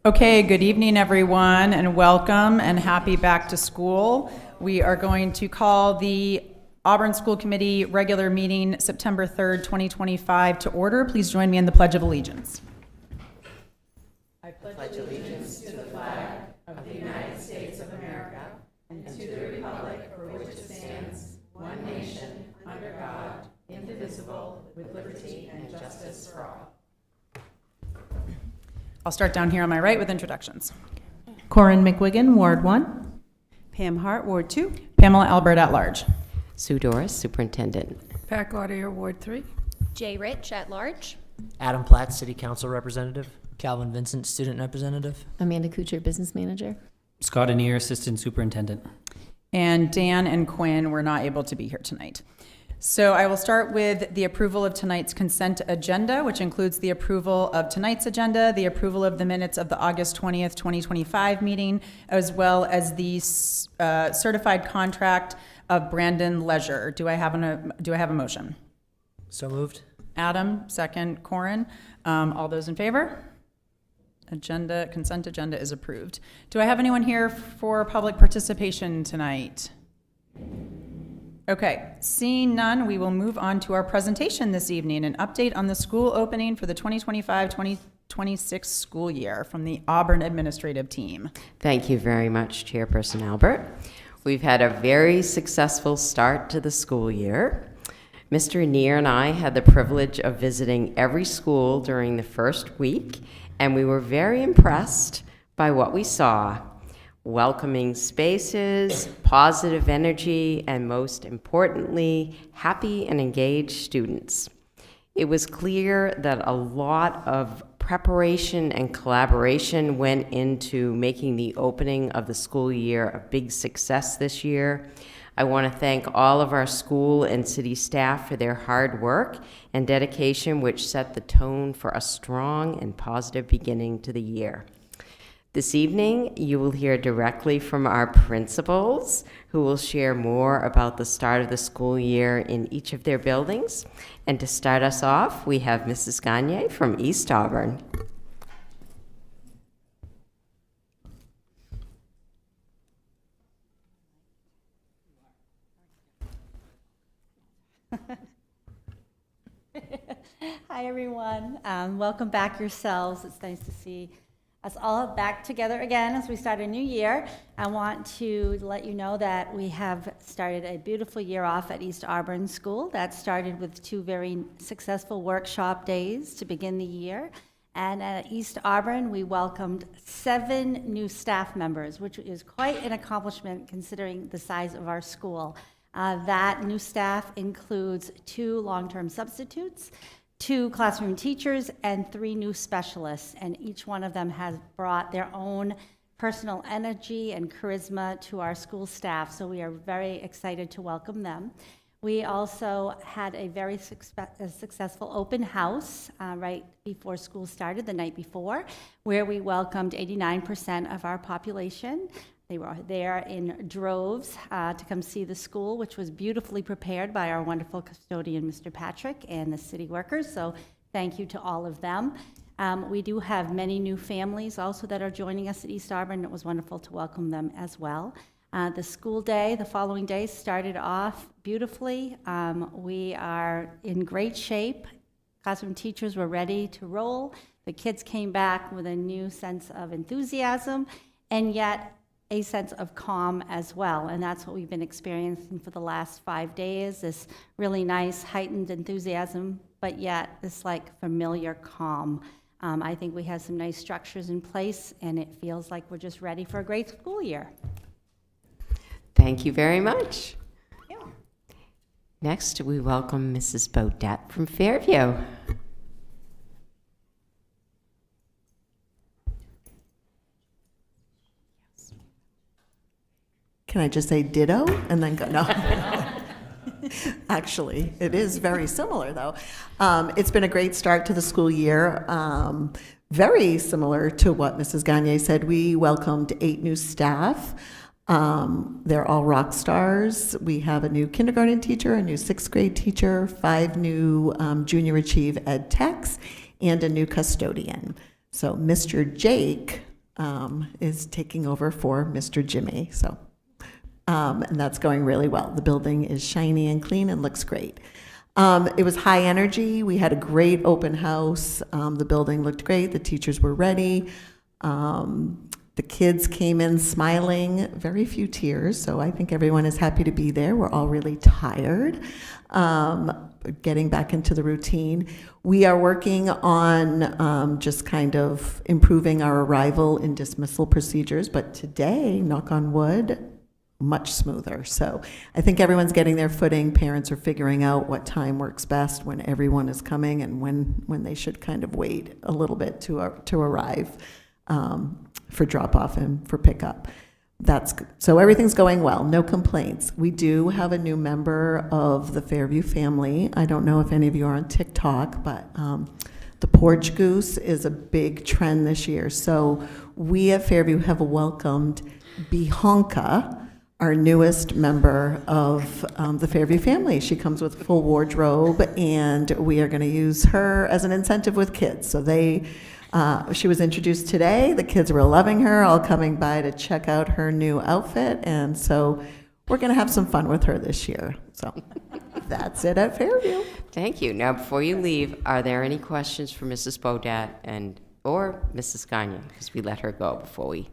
Okay, good evening, everyone, and welcome and happy back to school. We are going to call the Auburn School Committee regular meeting September 3rd, 2025 to order. Please join me in the Pledge of Allegiance. I pledge allegiance to the flag of the United States of America and to the republic for which it stands, one nation, under God, indivisible, with liberty and justice for all. I'll start down here on my right with introductions. Corin McWiggin, Ward 1. Pam Hart, Ward 2. Pamela Albert at large. Sue Doris, Superintendent. Pat Gaudier, Ward 3. Jay Rich at large. Adam Platt, City Council Representative. Calvin Vincent, Student Representative. Amanda Kuchar, Business Manager. Scott Anier, Assistant Superintendent. And Dan and Quinn were not able to be here tonight. So I will start with the approval of tonight's consent agenda, which includes the approval of tonight's agenda, the approval of the minutes of the August 20th, 2025 meeting, as well as the certified contract of Brandon Leisure. Do I have a motion? So moved. Adam, second. Corin. All those in favor? Consent agenda is approved. Do I have anyone here for public participation tonight? Okay, seeing none, we will move on to our presentation this evening, an update on the school opening for the 2025-2026 school year from the Auburn administrative team. Thank you very much, Chairperson Albert. We've had a very successful start to the school year. Mr. Anier and I had the privilege of visiting every school during the first week, and we were very impressed by what we saw. Welcoming spaces, positive energy, and most importantly, happy and engaged students. It was clear that a lot of preparation and collaboration went into making the opening of the school year a big success this year. I want to thank all of our school and city staff for their hard work and dedication, which set the tone for a strong and positive beginning to the year. This evening, you will hear directly from our principals, who will share more about the start of the school year in each of their buildings. And to start us off, we have Mrs. Gagne from East Auburn. Hi, everyone. Welcome back yourselves. It's nice to see us all back together again as we start a new year. I want to let you know that we have started a beautiful year off at East Auburn School. That started with 2 very successful workshop days to begin the year. And at East Auburn, we welcomed 7 new staff members, which is quite an accomplishment considering the size of our school. That new staff includes 2 long-term substitutes, 2 classroom teachers, and 3 new specialists, and each one of them has brought their own personal energy and charisma to our school staff, so we are very excited to welcome them. We also had a very successful open house right before school started, the night before, where we welcomed 89% of our population. They were there in droves to come see the school, which was beautifully prepared by our wonderful custodian, Mr. Patrick, and the city workers, so thank you to all of them. We do have many new families also that are joining us at East Auburn. It was wonderful to welcome them as well. The school day, the following day, started off beautifully. We are in great shape. Classroom teachers were ready to roll. The kids came back with a new sense of enthusiasm, and yet a sense of calm as well, and that's what we've been experiencing for the last 5 days, this really nice heightened enthusiasm, but yet this like familiar calm. I think we have some nice structures in place, and it feels like we're just ready for a great school year. Thank you very much. Yeah. Next, we welcome Mrs. Bodette from Fairview. Can I just say ditto and then go? No. Actually, it is very similar, though. It's been a great start to the school year. Very similar to what Mrs. Gagne said. We welcomed 8 new staff. They're all rock stars. We have a new kindergarten teacher, a new 6th grade teacher, 5 new junior achieve ed techs, and a new custodian. So Mr. Jake is taking over for Mr. Jimmy. So, and that's going really well. The building is shiny and clean and looks great. It was high energy. We had a great open house. The building looked great. The teachers were ready. The kids came in smiling, very few tears, so I think everyone is happy to be there. We're all really tired, getting back into the routine. We are working on just kind of improving our arrival and dismissal procedures, but today, knock on wood, much smoother. So I think everyone's getting their footing. Parents are figuring out what time works best when everyone is coming and when they should kind of wait a little bit to arrive. For drop-off and for pickup. So everything's going well, no complaints. We do have a new member of the Fairview family. I don't know if any of you are on TikTok, but the porch goose is a big trend this year. So we at Fairview have welcomed Bianca, our newest member of the Fairview family. She comes with a full wardrobe, and we are going to use her as an incentive with kids. So she was introduced today. The kids were loving her, all coming by to check out her new outfit. And so we're going to have some fun with her this year. So that's it at Fairview. Thank you. Now, before you leave, are there any questions for Mrs. Bodat or Mrs. Gagne? Because we let her go before we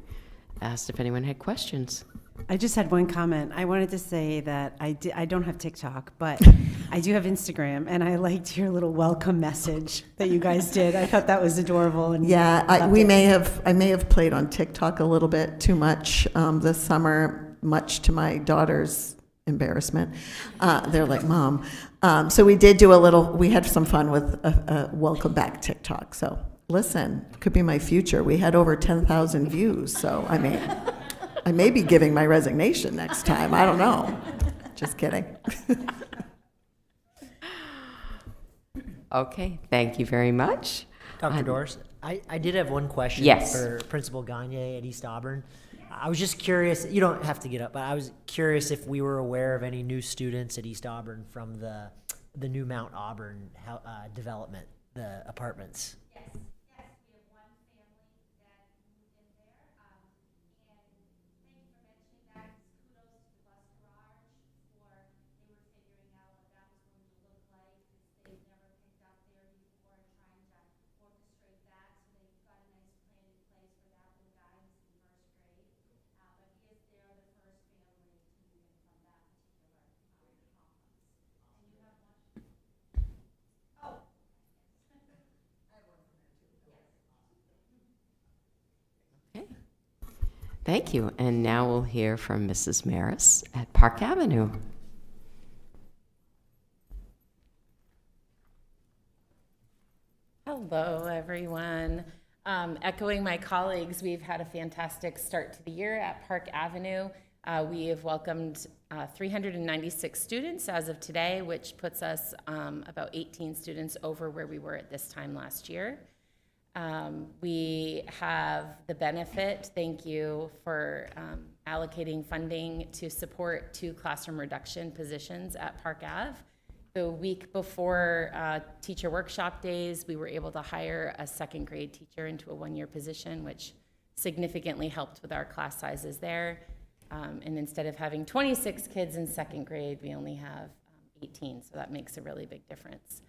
asked if anyone had questions. I just had one comment. I wanted to say that I don't have TikTok, but I do have Instagram, and I liked your little welcome message that you guys did. I thought that was adorable. And yeah, I may have played on TikTok a little bit too much this summer, much to my daughter's embarrassment. They're like, Mom. So we did do we had some fun with a welcome back TikTok. So listen, could be my future. We had over 10,000 views, so I may be giving my resignation next time. I don't know. Just kidding. Okay, thank you very much. Dr. Doris, I did have one question for Principal Gagne at East Auburn. I was just curious, you don't have to get up, but I was curious if we were aware of any new students at East Auburn from the new Mount Auburn development, the apartments. Thank you. And now we'll hear from Mrs. Maris at Park Avenue. Hello, everyone. Echoing my colleagues, we've had a fantastic start to the year at Park Avenue. We have welcomed 396 students as of today, which puts us about 18 students over where we were at this time last year. We have the benefit, thank you for allocating funding to support 2 classroom reduction positions at Park Ave. The week before teacher workshop days, we were able to hire a 2nd grade teacher into a 1-year position, which significantly helped with our class sizes there. And instead of having 26 kids in 2nd grade, we only have 18, so that makes a really big difference.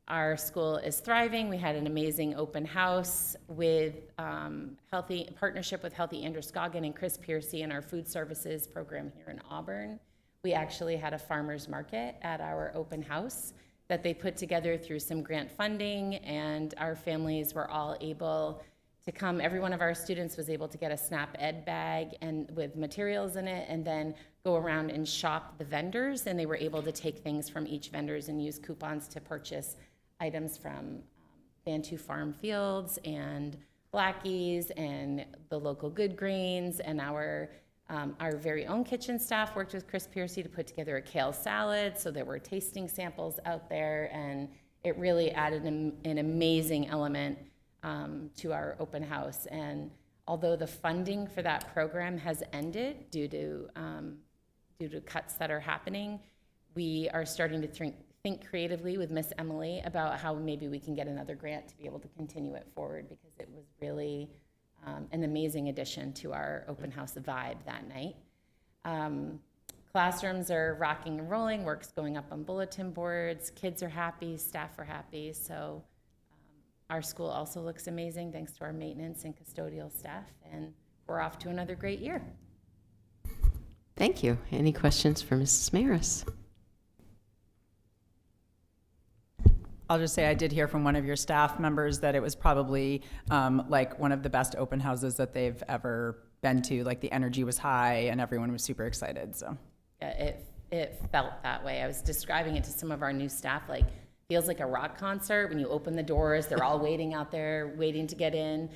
Our school is thriving. We had an amazing open house with partnership with Healthy Androscoggin and Chris Piercy in our food services program here in Auburn. We actually had a farmer's market at our open house that they put together through some grant funding, and our families were all able to come. Every one of our students was able to get a SNAP Ed bag and with materials in it, and then go around and shop the vendors, and they were able to take things from each vendors and use coupons to purchase items from Bantu Farm Fields and Blackie's and the local Good Grains, and our very own kitchen staff worked with Chris Piercy to put together a kale salad, so there were tasting samples out there, and it really added an amazing element to our open house. And although the funding for that program has ended due to cuts that are happening, we are starting to think think creatively with Miss Emily about how maybe we can get another grant to be able to continue it forward, because it was really an amazing addition to our open house vibe that night. Classrooms are rocking and rolling, work's going up on bulletin boards, kids are happy, staff are happy, so our school also looks amazing thanks to our maintenance and custodial staff, and we're off to another great year. Thank you. Any questions for Mrs. Maris? I'll just say I did hear from one of your staff members that it was probably like one of the best open houses that they've ever been to. Like the energy was high and everyone was super excited. So Yeah, it felt that way. I was describing it to some of our new staff, like feels like a rock concert. When you open the doors, they're all waiting out there, waiting to get in.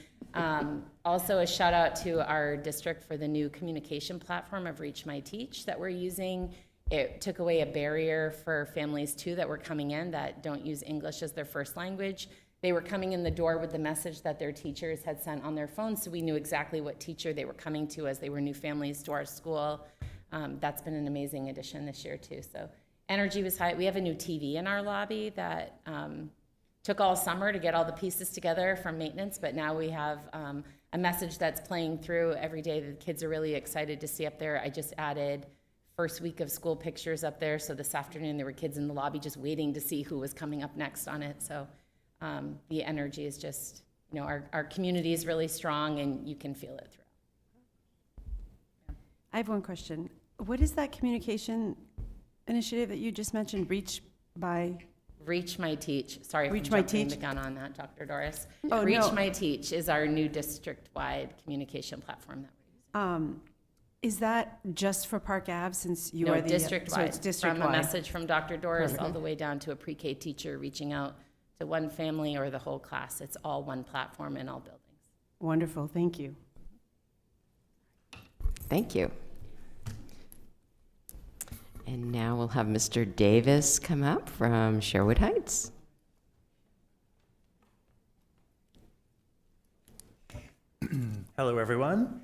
Also a shout out to our district for the new communication platform of Reach My Teach that we're using. It took away a barrier for families too that were coming in that don't use English as their first language. They were coming in the door with the message that their teachers had sent on their phones, so we knew exactly what teacher they were coming to as they were new families to our school. That's been an amazing addition this year too. So energy was high. We have a new TV in our lobby that took all summer to get all the pieces together from maintenance, but now we have a message that's playing through every day that the kids are really excited to see up there. I just added first week of school pictures up there, so this afternoon there were kids in the lobby just waiting to see who was coming up next on it. So the energy is just, our community is really strong and you can feel it throughout. I have one question. What is that communication initiative that you just mentioned, Reach My Teach. Sorry Reach for My jumping Teach? the gun on that, Dr. Doris. Oh, Reach no. My Teach is our new district-wide communication platform that we're using. Is that just for Park Ave, since you No, are the... district-wide. So it's district-wide. From a message from Dr. Doris Perfect. all the way down to a pre-K teacher reaching out to one family or the whole class. It's all one platform in all buildings. Wonderful, thank you. Thank you. And now we'll have Mr. Davis come up from Sherwood Heights. Hello, everyone.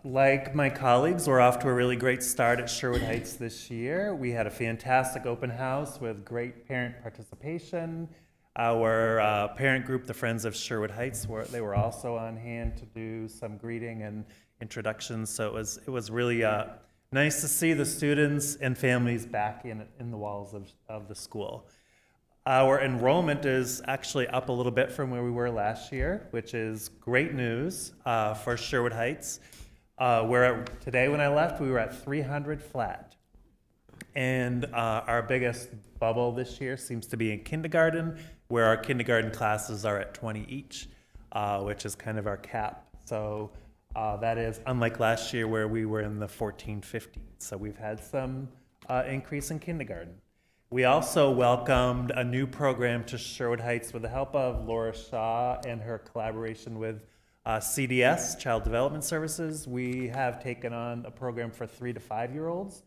Like my colleagues, we're off to a really great start at Sherwood Heights this year. We had a fantastic open house with great parent participation. Our parent group, the Friends of Sherwood Heights, they were also on hand to do some greeting and introductions. So it was really nice to see the students and families back in the walls of the school. Our enrollment is actually up a little bit from where we were last year, which is great news for Sherwood Heights. Today when I left, we were at 300 flat. And our biggest bubble this year seems to be in kindergarten, where our kindergarten classes are at 20 each, which is kind of our cap. So that is unlike last year where we were in the 14, 15. So we've had some increase in kindergarten. We also welcomed a new program to Sherwood Heights with the help of Laura Shaw and her collaboration with CDS, Child Development Services. We have taken on a program for 3 to 5 year olds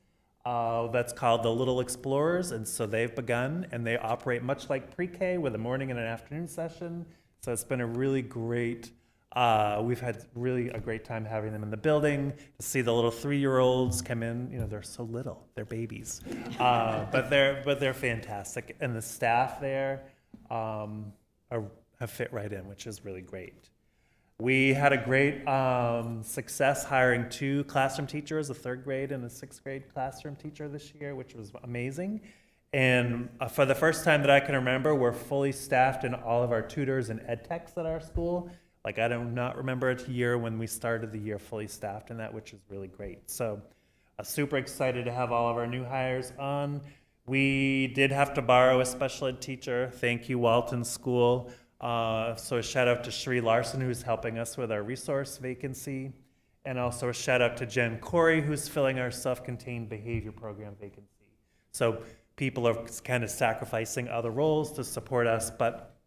that's called the Little Explorers, and so they've begun, and they operate much like pre-K with a morning and an afternoon session. So it's been a really great, we've had really a great time having them in the building. To see the little 3-year-olds come in, they're so little, they're babies, but they're fantastic, and the staff there have fit right in, which is really great. We had a great success hiring 2 classroom teachers, a 3rd grade and a 6th grade classroom teacher this year, which was amazing. And for the first time that I can remember, we're fully staffed in all of our tutors and ed techs at our school. Like, I do not remember a year when we started the year fully staffed in that, which is really great. So super excited to have all of our new hires on. We did have to borrow a special ed teacher. Thank you, Walton School. So a shout out to Sheree Larson, who's helping us with our resource vacancy. And also a shout out to Jen Corey, who's filling our self-contained behavior program vacancy. So people are kind of sacrificing other roles to support us, but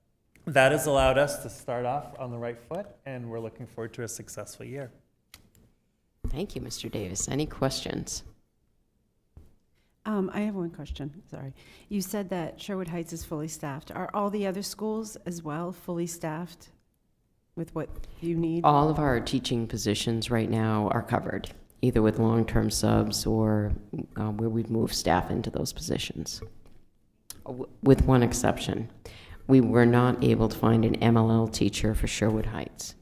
that has allowed us to start off on the right foot, and we're looking forward to a successful year. Thank you, Mr. Davis. Any questions? I have one question, sorry. You said that Sherwood Heights is fully staffed. Are all the other schools as well fully staffed with what you need? All of our teaching positions right now are covered, either with long-term subs or where we've moved staff into those positions. with one exception. We were not able to find an MLL teacher for Sherwood Heights.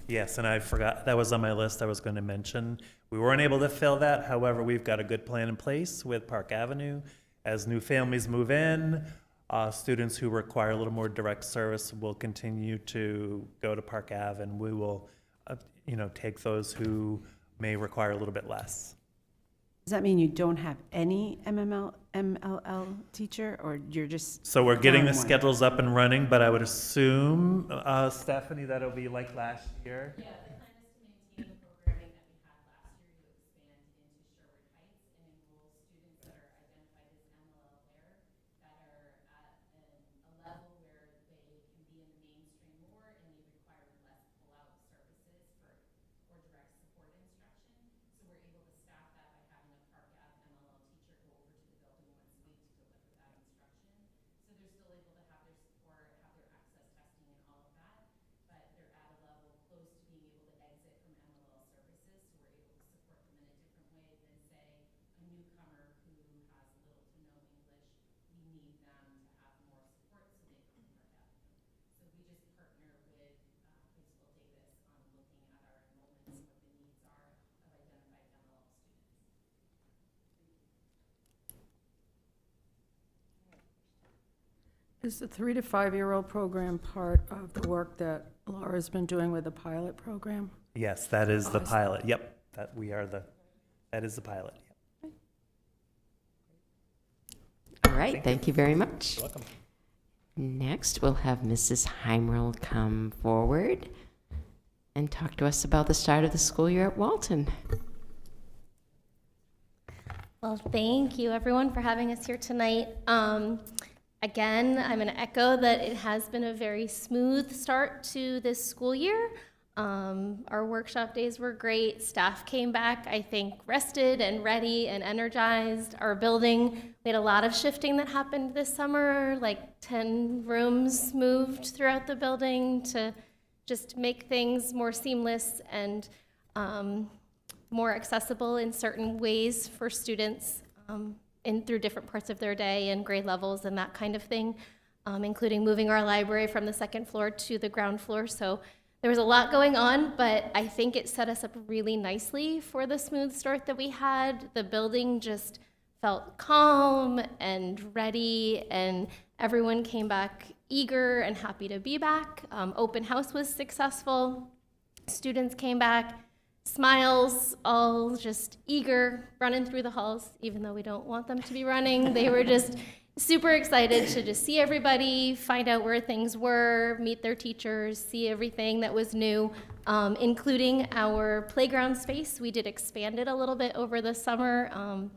Yes, and I forgot, that was on my list I was going to mention. We weren't able to fill that. However, we've got a good plan in place with Park Avenue. As new families move in, students who require a little more direct service will continue to go to Park Ave, and we will, take those who may require a little bit less. Does that mean you don't have any MLL teacher, or you're just? So we're getting the throwing one? schedules up and running, but I would assume, Stephanie, that it'll be like last year. Yeah, the plan is to maintain the programming that we had last year to expand into Sherwood Heights and enroll students that are identified as MLL there, that are at a level where they can be in the mainstream more and they require less pull-out services or direct support instruction. So we're able to staff that by having a Park Ave MLL teacher go over to the building once a week to deliver that instruction. So they're still able to have their support, have their access testing and all of that, but they're at a level close to being able to exit from MLL services, so we're able to support them in a different way than, say, a newcomer who has little to no English. We need them to have more support, so they come to Park Avenue. So we just partner with Principal Davis on looking at our enrollments and what the needs are of identified MLL students. Is the 3 to 5-year-old program part of the work that Laura's been doing with the pilot program? Yes, that is the pilot. Yep, that is the pilot. Yep. All right, thank you very much. You're welcome. Next, we'll have Mrs. Heimerl come forward and talk to us about the start of the school year at Walton. Well, thank you everyone for having us here tonight. Again, I'm going to echo that it has been a very smooth start to this school year. Our workshop days were great. Staff came back, I think, rested and ready and energized. Our building, we had a lot of shifting that happened this summer, like 10 rooms moved throughout the building to just make things more seamless and more accessible in certain ways for students through different parts of their day and grade levels and that kind of thing, including moving our library from the second floor to the ground floor. So there was a lot going on, but I think it set us up really nicely for the smooth start that we had. The building just felt calm and ready, and everyone came back eager and happy to be back. Open house was successful. Students came back, smiles, all just eager, running through the halls, even though we don't want them to be running. They were just super excited to just see everybody, find out where things were, meet their teachers, see everything that was new, including our playground space. We did expand it a little bit over the summer.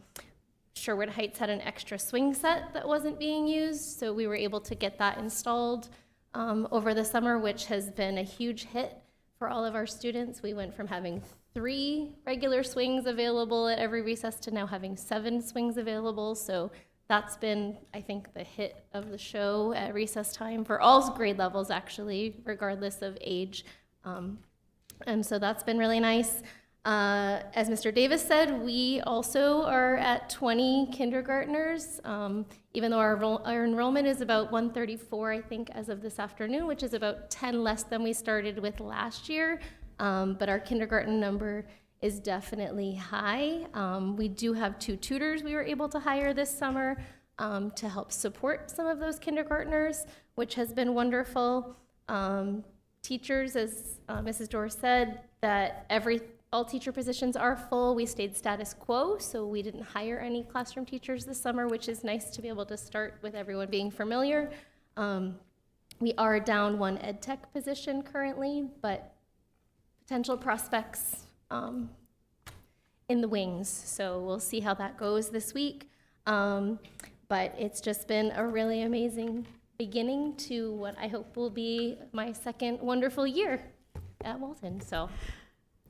Sherwood Heights had an extra swing set that wasn't being used, so we were able to get that installed over the summer, which has been a huge hit for all of our students. We went from having 3 regular swings available at every recess to now having 7 swings available. So that's been, I think, the hit of the show at recess time for all grade levels, actually, regardless of age. And so that's been really nice. As Mr. Davis said, we also are at 20 kindergartners, even though our enrollment is about 134, I think, as of this afternoon, which is about 10 less than we started with last year. But our kindergarten number is definitely high. We do have 2 tutors we were able to hire this summer to help support some of those kindergartners, which has been wonderful. Teachers, as Mrs. Dorr said, that all teacher positions are full. We stayed status quo, so we didn't hire any classroom teachers this summer, which is nice to be able to start with everyone being familiar. We are down 1 ed tech position currently, but potential prospects in the wings, so we'll see how that goes this week. But it's just been a really amazing beginning to what I hope will be my second wonderful year at Walton. So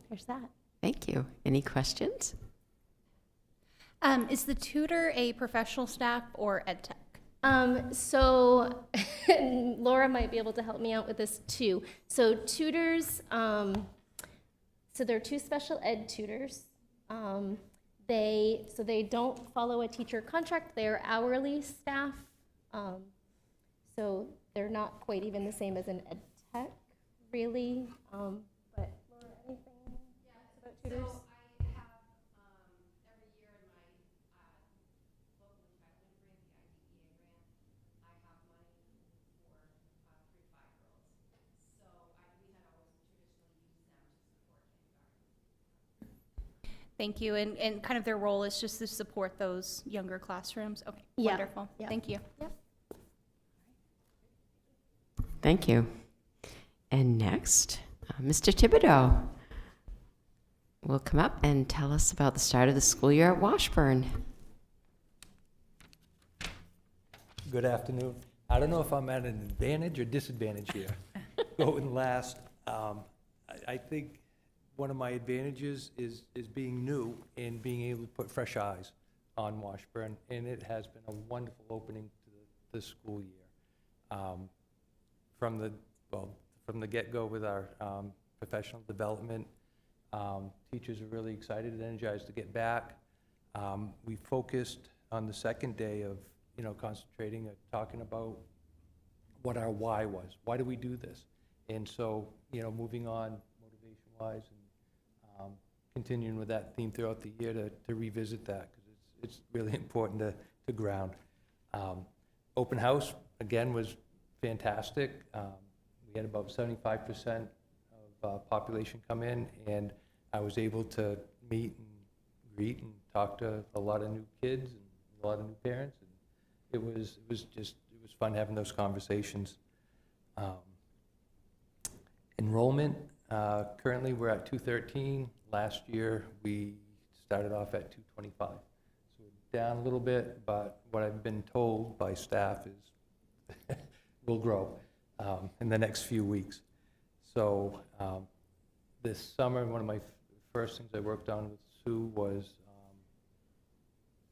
there's that. Thank you. Any questions? Is the tutor a professional staff or ed tech? So Laura might be able to help me out with this too. So tutors, so there are 2 special ed tutors. They don't follow a teacher contract. They are hourly staff. So they're not quite even the same as an ed tech, really. But Laura, anything about tutors? Thank you. And kind of their role is just to support those younger classrooms? Okay, Yeah, wonderful. yeah. Thank you. Yep. Thank you. And next, Mr. Thibodeau will come up and tell us about the start of the school year at Washburn. Good afternoon. I don't know if I'm at an advantage or disadvantage here. Going last, I think one of my advantages is being new and being able to put fresh eyes on Washburn, and it has been a wonderful opening to the school year. From the get-go with our professional development, teachers are really excited and energized to get back. We focused on the second day of concentrating, talking about what our why was. Why do we do this? And so, moving on motivation-wise and continuing with that theme throughout the year to revisit that, because it's really important to ground. Open house, again, was fantastic. We had about 75% of population come in, and I was able to meet and greet and talk to a lot of new kids and a lot of new parents. And it was fun having those conversations. Enrollment, currently we're at 213. Last year we started off at 225. So we're down a little bit, but what I've been told by staff is will grow in the next few weeks. So this summer, one of my first things I worked on with Sue was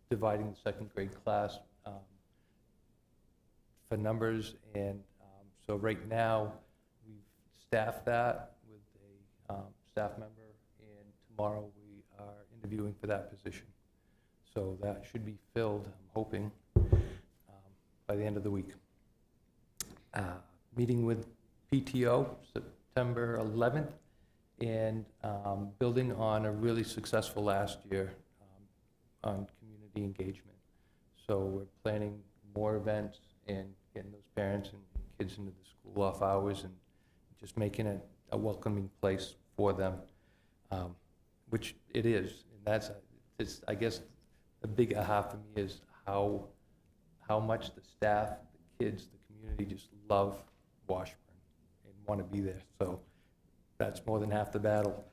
dividing the second grade class for numbers, and so right now we've staffed that with a staff member, and tomorrow we are interviewing for that position. So that should be filled, I'm hoping, by the end of the week. Meeting with PTO September 11th, and building on a really successful last year on community engagement. So we're planning more events and getting those parents and kids into the school off hours and just making it a welcoming place for them, which it is. And it's, I guess, the big aha for me is how much the staff, the kids, the community just love Washburn and want to be there. So that's more than half the battle.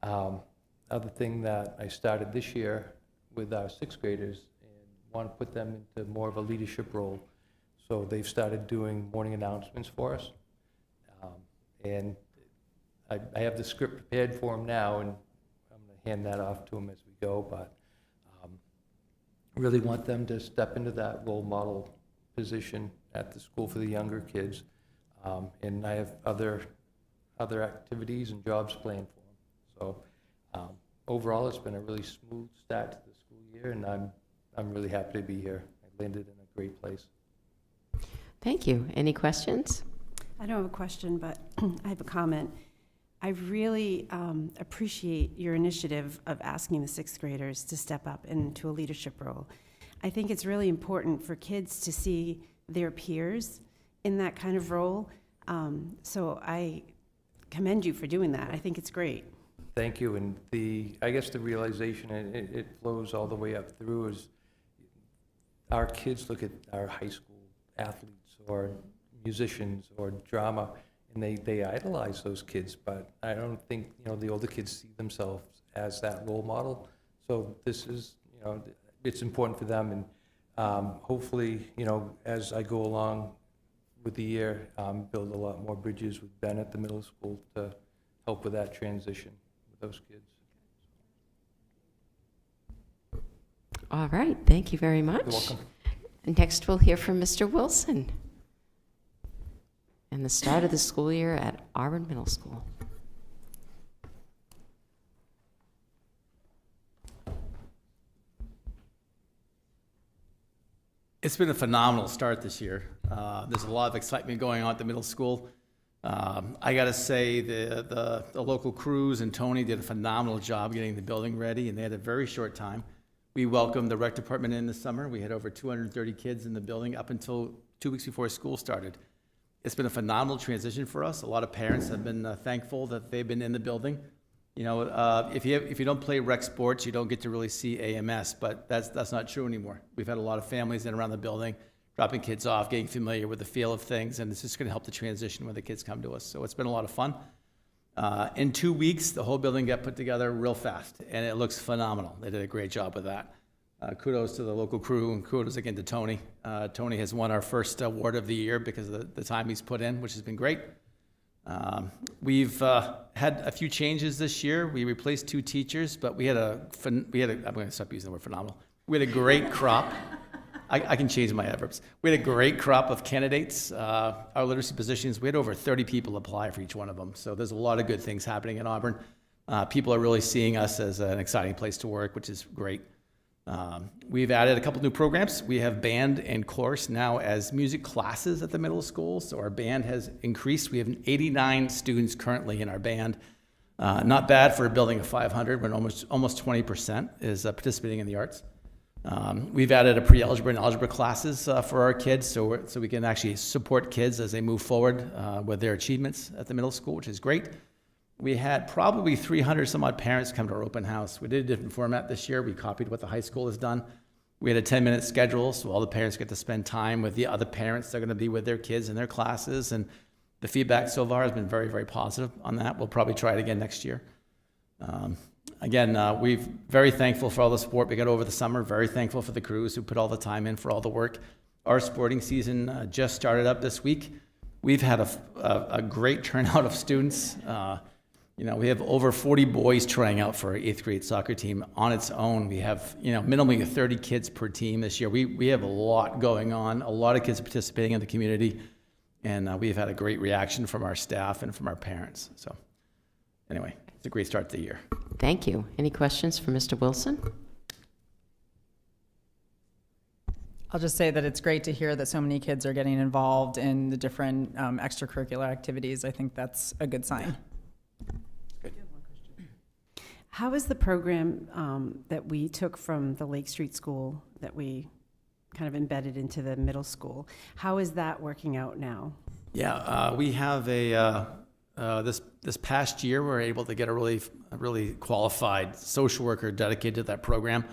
Other thing that I started this year with our sixth graders and want to put them into more of a leadership role. So they've started doing morning announcements for us. And I have the script prepared for them now, and I'm going to hand that off to them as we go. But really want them to step into that role model position at the school for the younger kids. And I have other activities and jobs planned for them. So overall, it's been a really smooth start to the school year, and I'm really happy to be here. I landed in a great place. Thank you. Any questions? I don't have a question, but I have a comment. I really appreciate your initiative of asking the sixth graders to step up into a leadership role. I think it's really important for kids to see their peers in that kind of role. So I commend you for doing that. I think it's great. Thank you. And I guess the realization, and it flows all the way up through, is our kids look at our high school athletes or musicians or drama, and they idolize those kids, but I don't think the older kids see themselves as that role model. So this is it's important for them, and hopefully as I go along with the year, build a lot more bridges with Ben at the middle school to help with that transition with those kids. All right. Thank you very much. You're welcome. Next, we'll hear from Mr. Wilson and the start of the school year at Auburn Middle School. It's been a phenomenal start this year. There's a lot of excitement going on at the middle school. I got to say the local crews and Tony did a phenomenal job getting the building ready, and they had a very short time. We welcomed the rec department in this summer. We had over 230 kids in the building up until 2 weeks before school started. It's been a phenomenal transition for us. A lot of parents have been thankful that they've been in the building. You know, if you don't play rec sports, you don't get to really see AMS, but that's not true anymore. We've had a lot of families in around the building, dropping kids off, getting familiar with the feel of things, and it's just going to help the transition when the kids come to us. So it's been a lot of fun. In 2 weeks, the whole building got put together real fast, and it looks phenomenal. They did a great job with that. Kudos to the local crew, and kudos again to Tony. Tony has won our first award of the year because of the time he's put in, which has been great. We've had a few changes this year. We replaced 2 teachers, but we had I'm going to stop using the word phenomenal. We had a great crop. I can change my adverbs. We had a great crop of candidates. Our literacy positions, we had over 30 people apply for each one of them. So there's a lot of good things happening in Auburn. People are really seeing us as an exciting place to work, which is great. We've added a couple new programs. We have band and chorus now as music classes at the middle school. So our band has increased. We have 89 students currently in our band. Not bad for a building of 500, but almost 20% is participating in the arts. We've added a pre-algebra and algebra classes for our kids, so we can actually support kids as they move forward with their achievements at the middle school, which is great. We had probably 300 some odd parents come to our open house. We did a different format this year. We copied what the high school has done. We had a 10-minute schedule, so all the parents get to spend time with the other parents that are going to be with their kids in their classes, and the feedback so far has been very, very positive on that. We'll probably try it again next year. Again, we're very thankful for all the support we got over the summer, very thankful for the crews who put all the time in for all the work. Our sporting season just started up this week. We've had a great turnout of students. You know, we have over 40 boys trying out for our 8th grade soccer team on its own. We have, minimally 30 kids per team this year. We have a lot going on, a lot of kids participating in the community, and we've had a great reaction from our staff and from our parents. So anyway, it's a great start to the year. Thank you. Any questions for Mr. Wilson? I'll just say that it's great to hear that so many kids are getting involved in the different extracurricular activities. I think that's a good sign. How is the program that we took from the Lake Street School that we kind of embedded into the middle school, how is that working out now? Yeah, we have this past year, we were able to get a really qualified social worker dedicated to that program.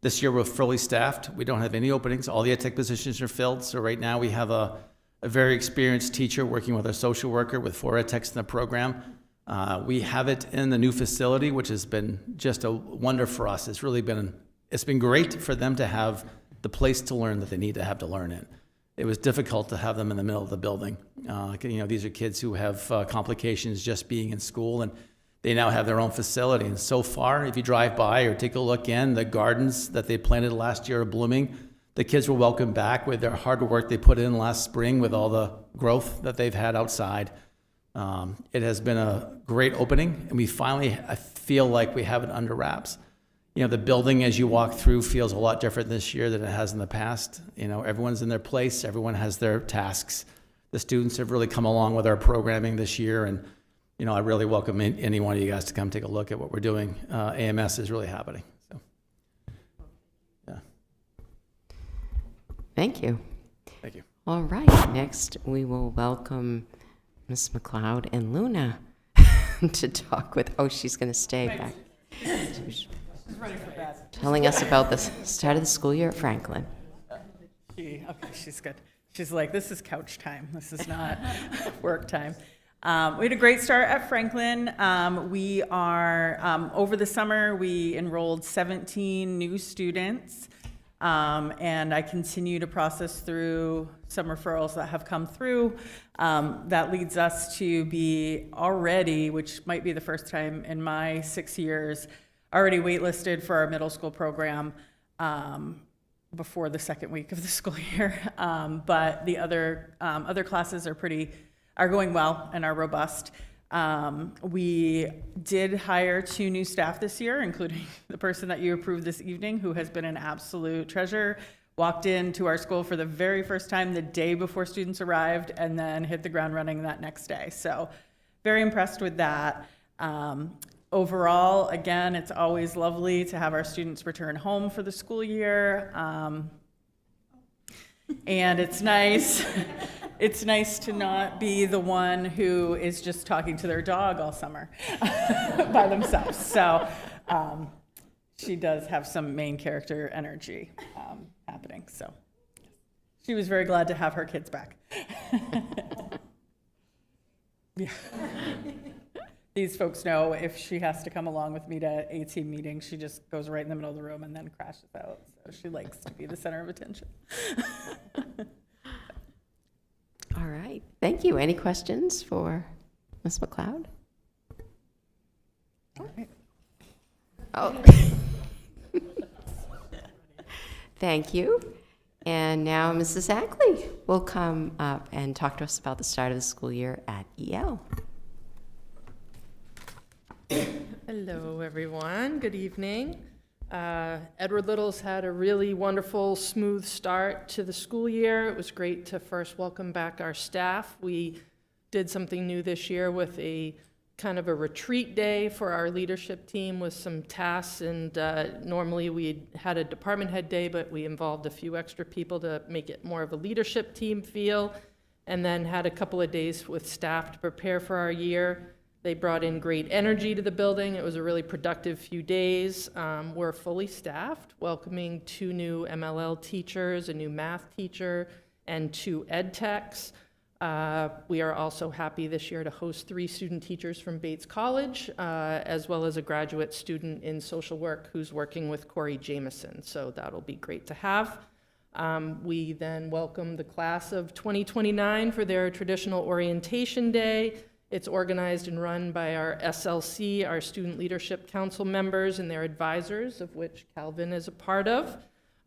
This year, we're fully staffed. We don't have any openings. All the ed tech positions are filled. So right now, we have a very experienced teacher working with our social worker with 4 ed techs in the program. We have it in the new facility, which has been just a wonder for us. It's been great for them to have the place to learn that they need to have to learn in. It was difficult to have them in the middle of the building. These are kids who have complications just being in school, and they now have their own facility. And so far, if you drive by or take a look in, the gardens that they planted last year are blooming. The kids were welcomed back with their hard work they put in last spring with all the growth that they've had outside. It has been a great opening, and I feel like we have it under wraps. The building as you walk through feels a lot different this year than it has in the past. Everyone's in their place, everyone has their tasks. The students have really come along with our programming this year, and I really welcome any one of you guys to come take a look at what we're doing. AMS is really happening. So, yeah. Thank you. Thank you. All right, next we will welcome Ms. McLeod and Luna to talk with, she's going to stay back. She's ready for bed. Telling us about the start of the school year at Franklin. Okay, she's good. She's like, this is couch time. This is not work time. We had a great start at Franklin. We are, over the summer, we enrolled 17 new students. And I continue to process through some referrals that have come through. That leads us to be already, which might be the first time in my 6 years, already waitlisted for our middle school program before the second week of the school year. But the other classes are going well and are robust. We did hire 2 new staff this year, including the person that you approved this evening, who has been an absolute treasure, walked into our school for the very first time the day before students arrived, and then hit the ground running that next day. So very impressed with that. Overall, again, it's always lovely to have our students return home for the school year. And it's nice, it's nice to not be the one who is just talking to their dog all summer by themselves. So she does have some main character energy happening. So she was very glad to have her kids back. Yeah. These folks know if she has to come along with me to A-team meetings, she just goes right in the middle of the room and then crashes out. So she likes to be the center of attention. All right. Thank you. Any questions for Ms. McLeod? All right. Oh. Thank you. And now Mrs. Ackley will come up and talk to us about the start of the school year at EL. Hello, everyone. Good evening. Edward Little's had a really wonderful, smooth start to the school year. It was great to first welcome back our staff. We did something new this year with a kind of a retreat day for our leadership team with some tasks, and normally we had a department head day, but we involved a few extra people to make it more of a leadership team feel, and then had a couple of days with staff to prepare for our year. They brought in great energy to the building. It was a really productive few days. We're fully staffed, welcoming 2 new MLL teachers, a new math teacher, and 2 ed techs. We are also happy this year to host 3 student teachers from Bates College, as well as a graduate student in social work who's working with Corey Jameson. So that'll be great to have. We then welcome the class of 2029 for their traditional orientation day. It's organized and run by our SLC, our Student Leadership Council members and their advisors, of which Calvin is a part of.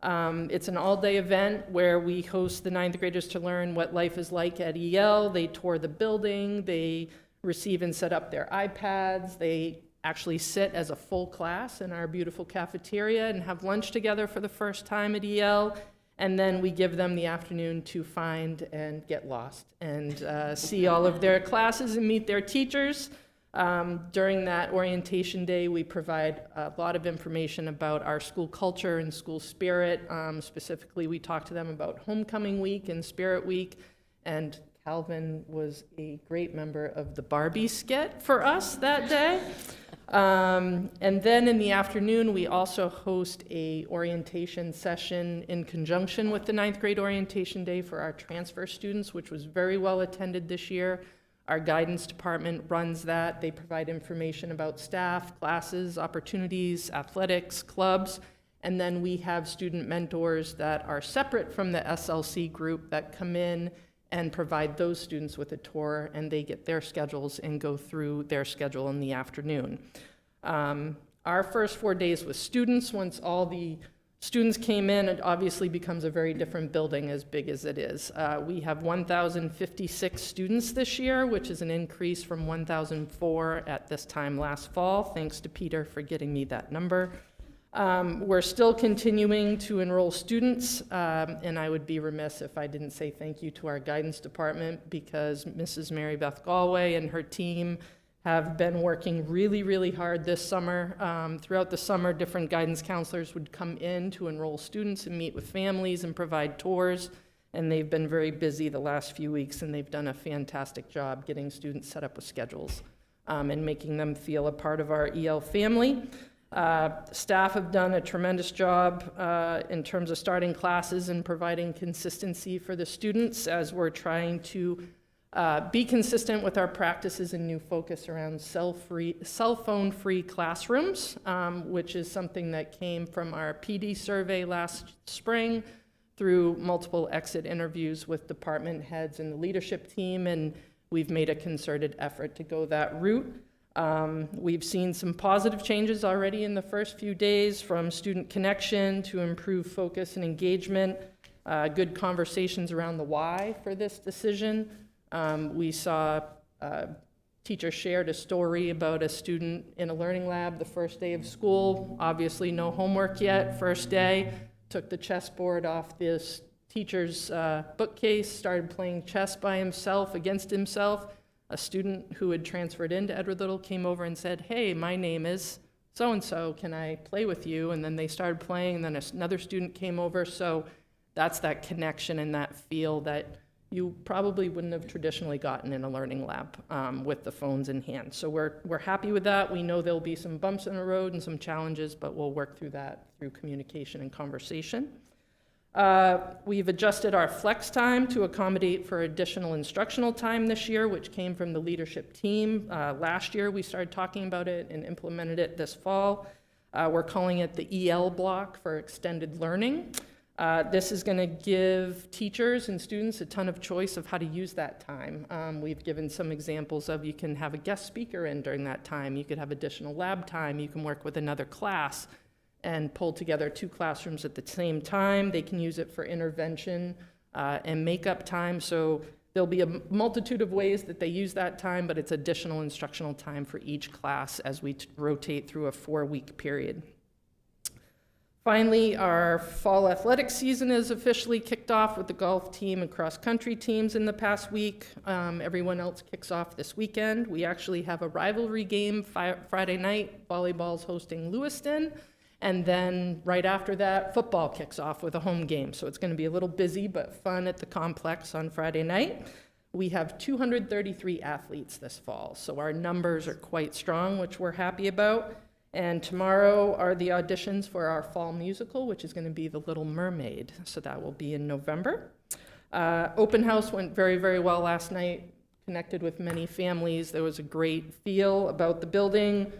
It's an all-day event where we host the 9th graders to learn what life is like at EL. They tour the building, they receive and set up their iPads, they actually sit as a full class in our beautiful cafeteria and have lunch together for the first time at EL. And then we give them the afternoon to find and get lost and see all of their classes and meet their teachers. During that orientation day, we provide a lot of information about our school culture and school spirit. Specifically, we talk to them about Homecoming Week and Spirit Week. And Calvin was a great member of the Barbie skit for us that day. And then in the afternoon, we also host a orientation session in conjunction with the 9th grade orientation day for our transfer students, which was very well attended this year. Our guidance department runs that. They provide information about staff, classes, opportunities, athletics, clubs, and then we have student mentors that are separate from the SLC group that come in and provide those students with a tour, and they get their schedules and go through their schedule in the afternoon. Our first 4 days with students, once all the students came in, it obviously becomes a very different building as big as it is. We have 1,056 students this year, which is an increase from 1,004 at this time last fall. Thanks to Peter for getting me that number. We're still continuing to enroll students, and I would be remiss if I didn't say thank you to our guidance department, because Mrs. Mary Beth Galway and her team have been working really, really hard this summer. Throughout the summer, different guidance counselors would come in to enroll students and meet with families and provide tours, and they've been very busy the last few weeks, and they've done a fantastic job getting students set up with schedules and making them feel a part of our EL family. Staff have done a tremendous job in terms of starting classes and providing consistency for the students as we're trying to be consistent with our practices and new focus around cell phone-free classrooms, which is something that came from our PD survey last spring through multiple exit interviews with department heads and the leadership team, and we've made a concerted effort to go that route. We've seen some positive changes already in the first few days, from student connection to improved focus and engagement, good conversations around the why for this decision. We saw teacher shared a story about a student in a learning lab the first day of school, obviously no homework yet, first day, took the chessboard off this teacher's bookcase, started playing chess by himself against himself. A student who had transferred into Edward Little came over and said, "Hey, my name is so-and-so, can I play with you?" And then they started playing, and then another student came over. So that's that connection and that feel that you probably wouldn't have traditionally gotten in a learning lab with the phones in hand. So we're happy with that. We know there'll be some bumps in the road and some challenges, but we'll work through that through communication and conversation. We've adjusted our flex time to accommodate for additional instructional time this year, which came from the leadership team. Last year, we started talking about it and implemented it this fall. We're calling it the EL block for extended learning. This is going to give teachers and students a ton of choice of how to use that time. We've given some examples of you can have a guest speaker in during that time. You could have additional lab time. You can work with another class and pull together 2 classrooms at the same time. They can use it for intervention and makeup time. So there'll be a multitude of ways that they use that time, but it's additional instructional time for each class as we rotate through a 4-week period. Finally, our fall athletic season is officially kicked off with the golf team and cross-country teams in the past week. Everyone else kicks off this weekend. We actually have a rivalry game Friday night. Volleyball's hosting Lewiston. And then right after that, football kicks off with a home game. So it's going to be a little busy but fun at the complex on Friday night. We have 233 athletes this fall, so our numbers are quite strong, which we're happy about. And tomorrow are the auditions for our fall musical, which is going to be The Little Mermaid. So that will be in November. Open house went very, very well last night. Connected with many families. There was a great feel about the building.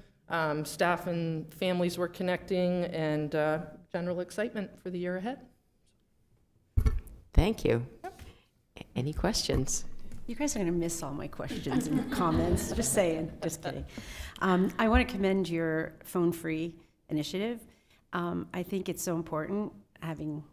Staff and families were connecting, and general excitement for the year ahead. Thank you. Any questions? You guys are going to miss all my questions and comments. Just saying. Just kidding. I want to commend your phone-free initiative. I think it's so important, having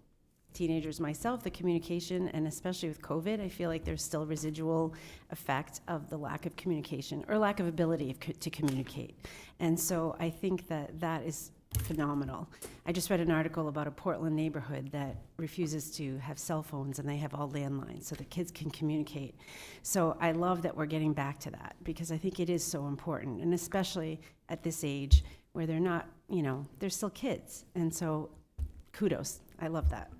teenagers myself, the communication, and especially with COVID, I feel like there's still residual effect of the lack of communication or lack of ability to communicate. And so I think that that is phenomenal. I just read an article about a Portland neighborhood that refuses to have cell phones, and they have all landlines so the kids can communicate. So I love that we're getting back to that, because I think it is so important, and especially at this age where they're not, they're still kids. And so kudos. I love that.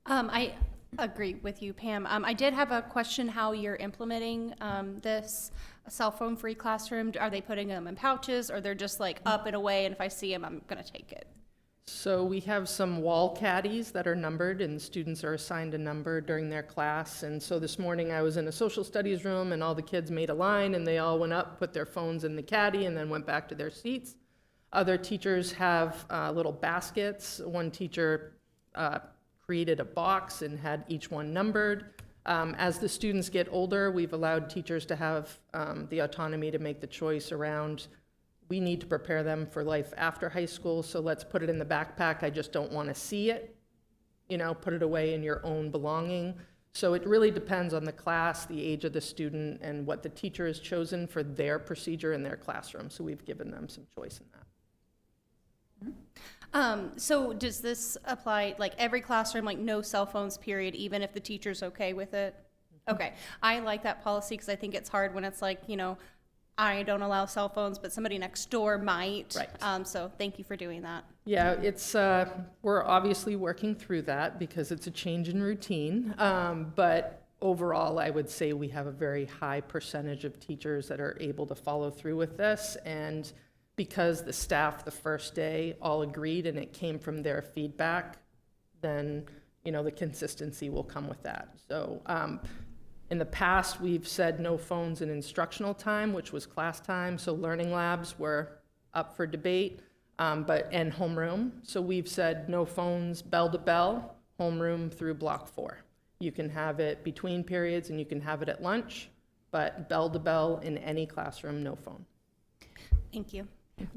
I agree with you, Pam. I did have a question how you're implementing this cell phone free classroom. Are they putting them in pouches, or they're just like up and away, and if I see them, I'm going to take it? So we have some wall caddies that are numbered, and students are assigned a number during their class. And so this morning I was in a social studies room, and all the kids made a line, and they all went up, put their phones in the caddy, and then went back to their seats. Other teachers have little baskets. One teacher created a box and had each one numbered. As the students get older, we've allowed teachers to have the autonomy to make the choice around, we need to prepare them for life after high school, so let's put it in the backpack. I just don't want to see it. Put it away in your own belonging. So it really depends on the class, the age of the student, and what the teacher has chosen for their procedure in their classroom. So we've given them some choice in that. So does this apply, like every classroom, like no cell phones, period, even if the teacher's okay with it? Okay, I like that policy because I think it's hard when it's like, I don't allow cell phones, but somebody next door might. Right. So thank you for doing that. Yeah, it's we're obviously working through that because it's a change in routine. But overall, I would say we have a very high percentage of teachers that are able to follow through with this, and because the staff the first day all agreed and it came from their feedback, then the consistency will come with that. So in the past, we've said no phones in instructional time, which was class time. So learning labs were up for debate, and homeroom. So we've said no phones bell to bell, homeroom through block 4. You can have it between periods and you can have it at lunch, but bell to bell in any classroom, no phone. Thank you.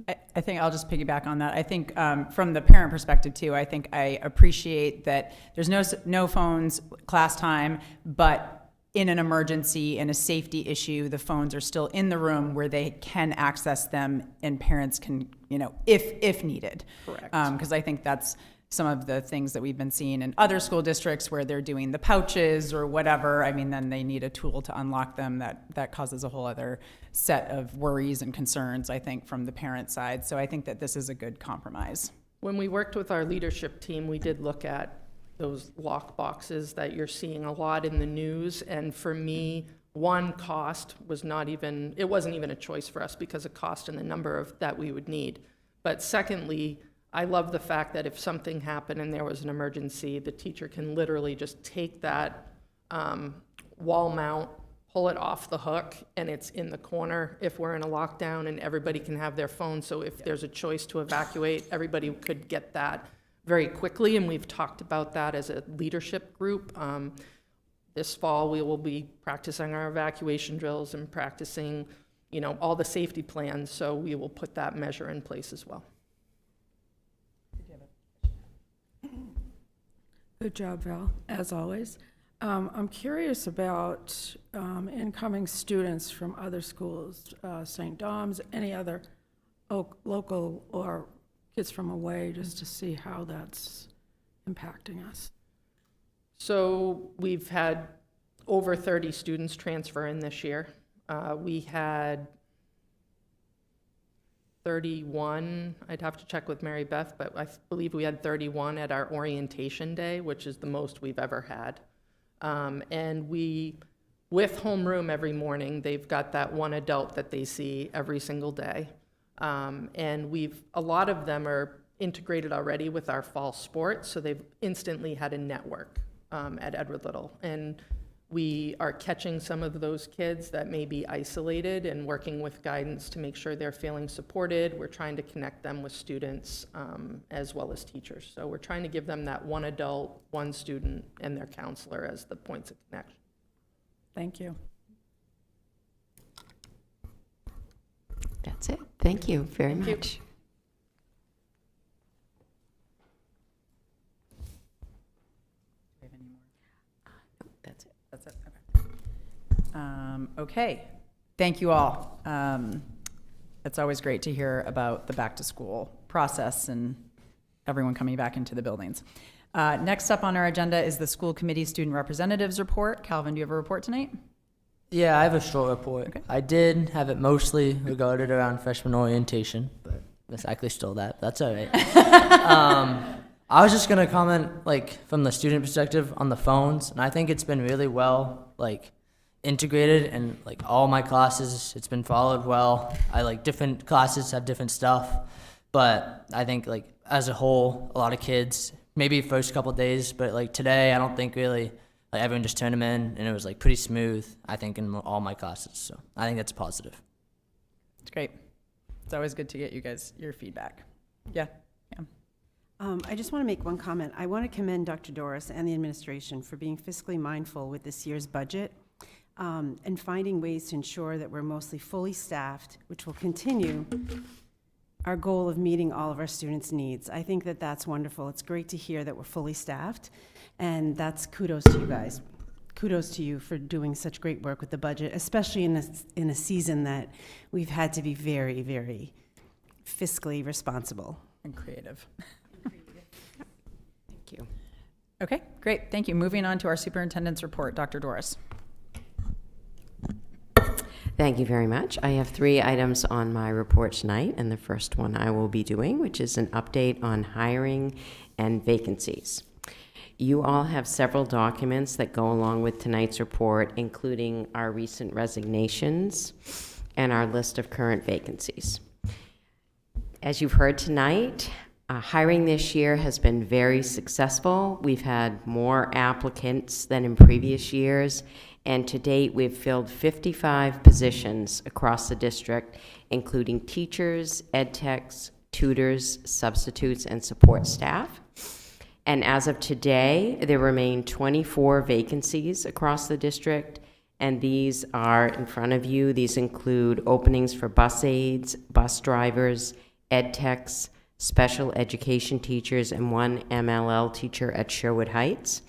I think I'll just piggyback on that. I think from the parent perspective too, I think I appreciate that there's no phones class time, but in an emergency, in a safety issue, the phones are still in the room where they can access them and parents can, if needed. Correct. Because I think that's some of the things that we've been seeing in other school districts where they're doing the pouches or whatever. I mean, then they need a tool to unlock them. That causes a whole other set of worries and concerns, I think, from the parent side. So I think that this is a good compromise. When we worked with our leadership team, we did look at those lock boxes that you're seeing a lot in the news. And for me, one, cost was it wasn't even a choice for us because of cost and the number of that we would need. But secondly, I love the fact that if something happened and there was an emergency, the teacher can literally just take that wall mount, pull it off the hook, and it's in the corner if we're in a lockdown, and everybody can have their phone. So if there's a choice to evacuate, everybody could get that very quickly, and we've talked about that as a leadership group. This fall, we will be practicing our evacuation drills and practicing, all the safety plans, so we will put that measure in place as well. Good job, Val, as always. I'm curious about incoming students from other schools, St. Dom's, any other local or kids from away, just to see how that's impacting us. So we've had over 30 students transfer in this year. We had 31, I'd have to check with Mary Beth, but I believe we had 31 at our orientation day, which is the most we've ever had. And with homeroom every morning, they've got that one adult that they see every single day. And a lot of them are integrated already with our fall sports, so they've instantly had a network at Edward Little. And we are catching some of those kids that may be isolated and working with guidance to make sure they're feeling supported. We're trying to connect them with students as well as teachers. So we're trying to give them that one adult, one student, and their counselor as the points of connection. Thank you. That's it. Thank you very Thank you. much. That's it. That's it. Okay. Okay. Thank you all. It's always great to hear about the back to school process and everyone coming back into the buildings. Next up on our agenda is the school committee student representatives report. Calvin, do you have a report tonight? Yeah, I have a short report. Okay. I did have it mostly regarded around freshman orientation, but it's actually still that. That's all right. I was just gonna comment, from the student perspective on the phones, and I think it's been really well, integrated in all my classes. It's been followed well. Different classes have different stuff, but I think as a whole, a lot of kids, maybe first couple days, but today, I don't think really. Everyone just turned them in, and it was pretty smooth, I think, in all my classes. So I think that's positive. It's great. It's always good to get your feedback. Yeah. I just want to make one comment. I want to commend Dr. Doris and the administration for being fiscally mindful with this year's budget and finding ways to ensure that we're mostly fully staffed, which will continue our goal of meeting all of our students' needs. I think that that's wonderful. It's great to hear that we're fully staffed, and that's kudos to you guys. Kudos to you for doing such great work with the budget, especially in a season that we've had to be very, very fiscally responsible. And creative. Thank you. Okay, great. Thank you. Moving on to our superintendent's report, Dr. Doris. Thank you very much. I have 3 items on my report tonight, and the first one I will be doing, which is an update on hiring and vacancies. You all have several documents that go along with tonight's report, including our recent resignations and our list of current vacancies. As you've heard tonight, hiring this year has been very successful. We've had more applicants than in previous years, and to date, we've filled 55 positions across the district, including teachers, ed techs, tutors, substitutes, and support staff. And as of today, there remain 24 vacancies across the district, and these are in front of you. These include openings for bus aides, bus drivers, ed techs, special education teachers, and 1 MLL teacher at Sherwood Heights.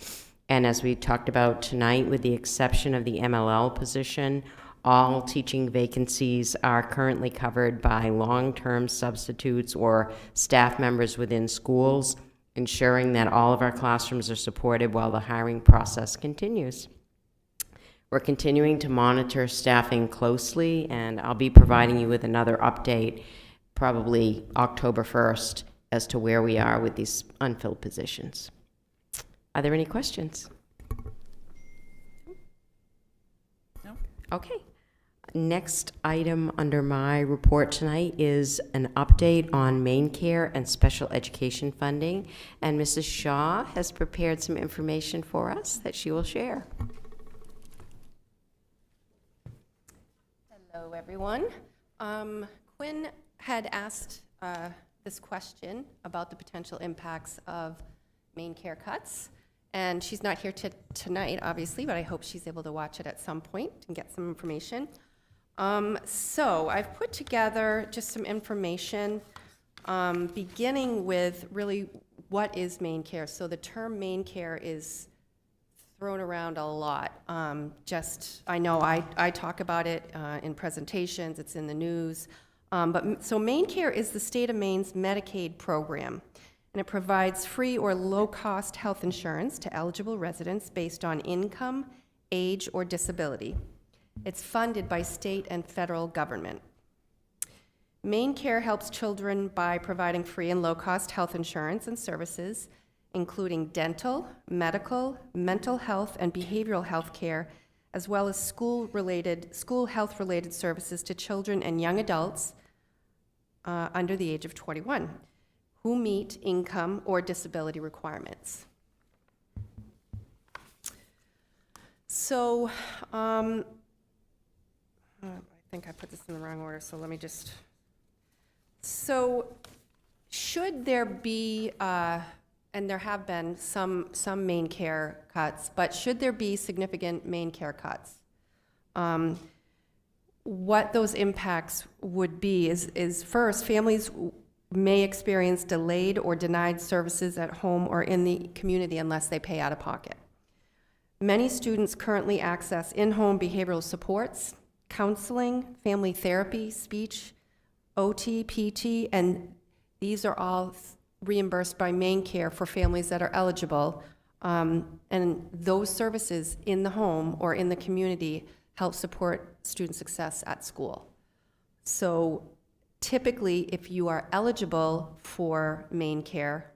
And as we talked about tonight, with the exception of the MLL position, all teaching vacancies are currently covered by long-term substitutes or staff members within schools, ensuring that all of our classrooms are supported while the hiring process continues. We're continuing to monitor staffing closely, and I'll be providing you with another update probably October 1st as to where we are with these unfilled positions. Are there any questions? No. Okay. Next item under my report tonight is an update on Maine Care and special education funding, and Mrs. Shaw has prepared some information for us that she will share. Hello, everyone. Quinn had asked this question about the potential impacts of Maine Care cuts, and she's not here tonight, obviously, but I hope she's able to watch it at some point and get some information. So I've put together just some information, beginning with really what is Maine Care. So the term Maine Care is thrown around a lot. I know I talk about it in presentations, it's in the news. So Maine Care is the state of Maine's Medicaid program, and it provides free or low-cost health insurance to eligible residents based on income, age, or disability. It's funded by state and federal government. Maine Care helps children by providing free and low-cost health insurance and services, including dental, medical, mental health, and behavioral health care, as well as school health-related services to children and young adults under the age of 21 who meet income or disability requirements. So, I think I put this in the wrong order, so let me just. So, should there be, and there have been some Maine Care cuts, but should there be significant Maine Care cuts? What those impacts would be is first, families may experience delayed or denied services at home or in the community unless they pay out of pocket. Many students currently access in-home behavioral supports, counseling, family therapy, speech, OT, PT, and these are all reimbursed by Maine Care for families that are eligible. And those services in the home or in the community help support student success at school. So typically, if you are eligible for Maine Care,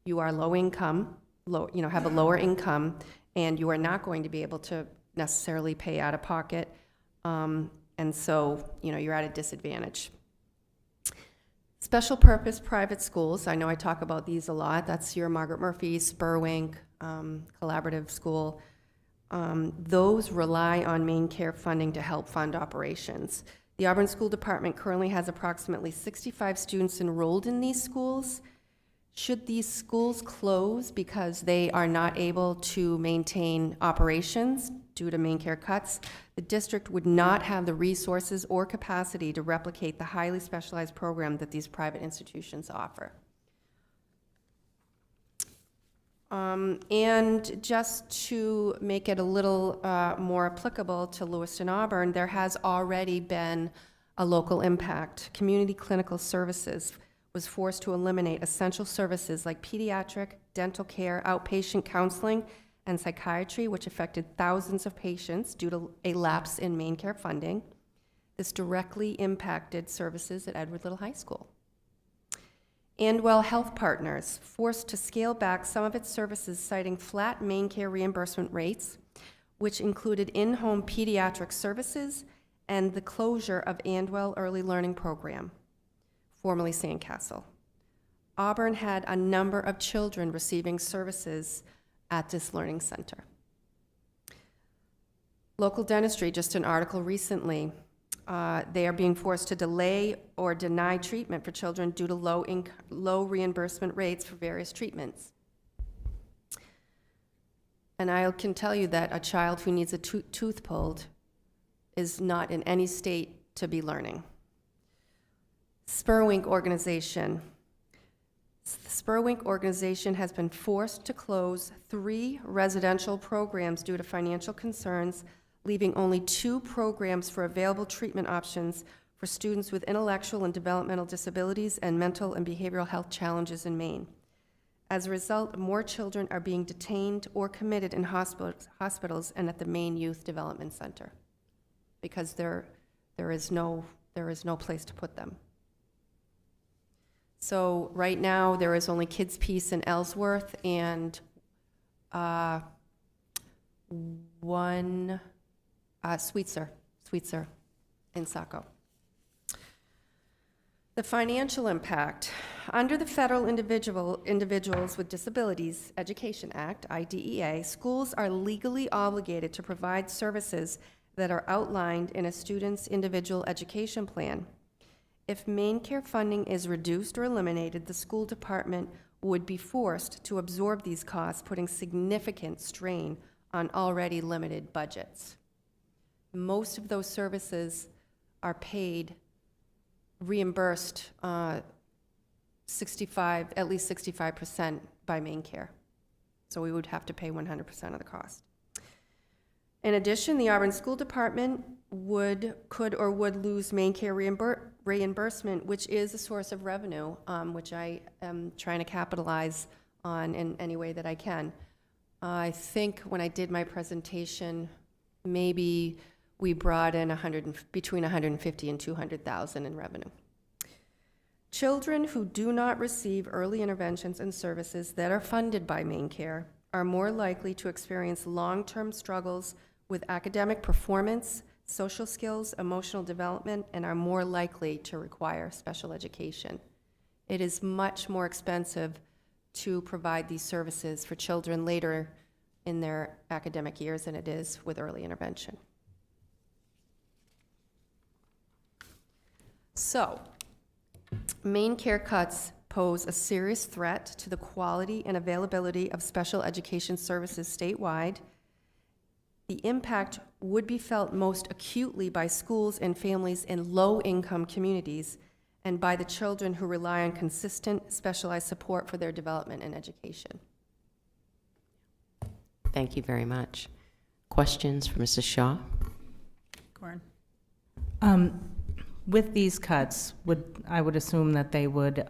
you are low income, have a lower income, and you are not going to be able to necessarily pay out of pocket. And so, you're at a disadvantage. Special purpose private schools, I know I talk about these a lot. That's your Margaret Murphy, Spurwink, Collaborative School. Those rely on Maine Care funding to help fund operations. The Auburn School Department currently has approximately 65 students enrolled in these schools. Should these schools close because they are not able to maintain operations due to Maine Care cuts, the district would not have the resources or capacity to replicate the highly specialized program that these private institutions offer. And just to make it a little more applicable to Lewiston Auburn, there has already been a local impact. Community Clinical Services was forced to eliminate essential services like pediatric, dental care, outpatient counseling, and psychiatry, which affected thousands of patients due to a lapse in Maine Care funding. This directly impacted services at Edward Little High School. Andwell Health Partners forced to scale back some of its services, citing flat Maine Care reimbursement rates, which included in-home pediatric services and the closure of Andwell Early Learning Program, formerly Sandcastle. Auburn had a number of children receiving services at this learning center. Local dentistry, just an article recently, they are being forced to delay or deny treatment for children due to low reimbursement rates for various treatments. And I can tell you that a child who needs a tooth pulled is not in any state to be learning. Spurwink organization. The Spurwink organization has been forced to close 3 residential programs due to financial concerns, leaving only 2 programs for available treatment options for students with intellectual and developmental disabilities and mental and behavioral health challenges in Maine. As a result, more children are being detained or committed in hospitals and at the Maine Youth Development Center because there is no place to put them. So right now, there is only Kids Peace in Ellsworth and one Sweetser in Saco. The financial impact. Under the Federal Individuals with Disabilities Education Act, IDEA, schools are legally obligated to provide services that are outlined in a student's individual education plan. If Maine Care funding is reduced or eliminated, the school department would be forced to absorb these costs, putting significant strain on already limited budgets. Most of those services are reimbursed at least 65% by Maine Care. So we would have to pay 100% of the cost. In addition, the Auburn School Department could lose Maine Care reimbursement, which is a source of revenue, which I am trying to capitalize on in any way that I can. I think when I did my presentation, maybe we brought in between 150 and 200,000 in revenue. Children who do not receive early interventions and services that are funded by Maine Care are more likely to experience long-term struggles with academic performance, social skills, emotional development, and are more likely to require special education. It is much more expensive to provide these services for children later in their academic years than it is with early intervention. So, Maine Care cuts pose a serious threat to the quality and availability of special education services statewide. The impact would be felt most acutely by schools and families in low-income communities and by the children who rely on consistent specialized support for their development and education. Thank you very much. Questions for Mrs. Shaw? Corin. With these cuts, I would assume that they would,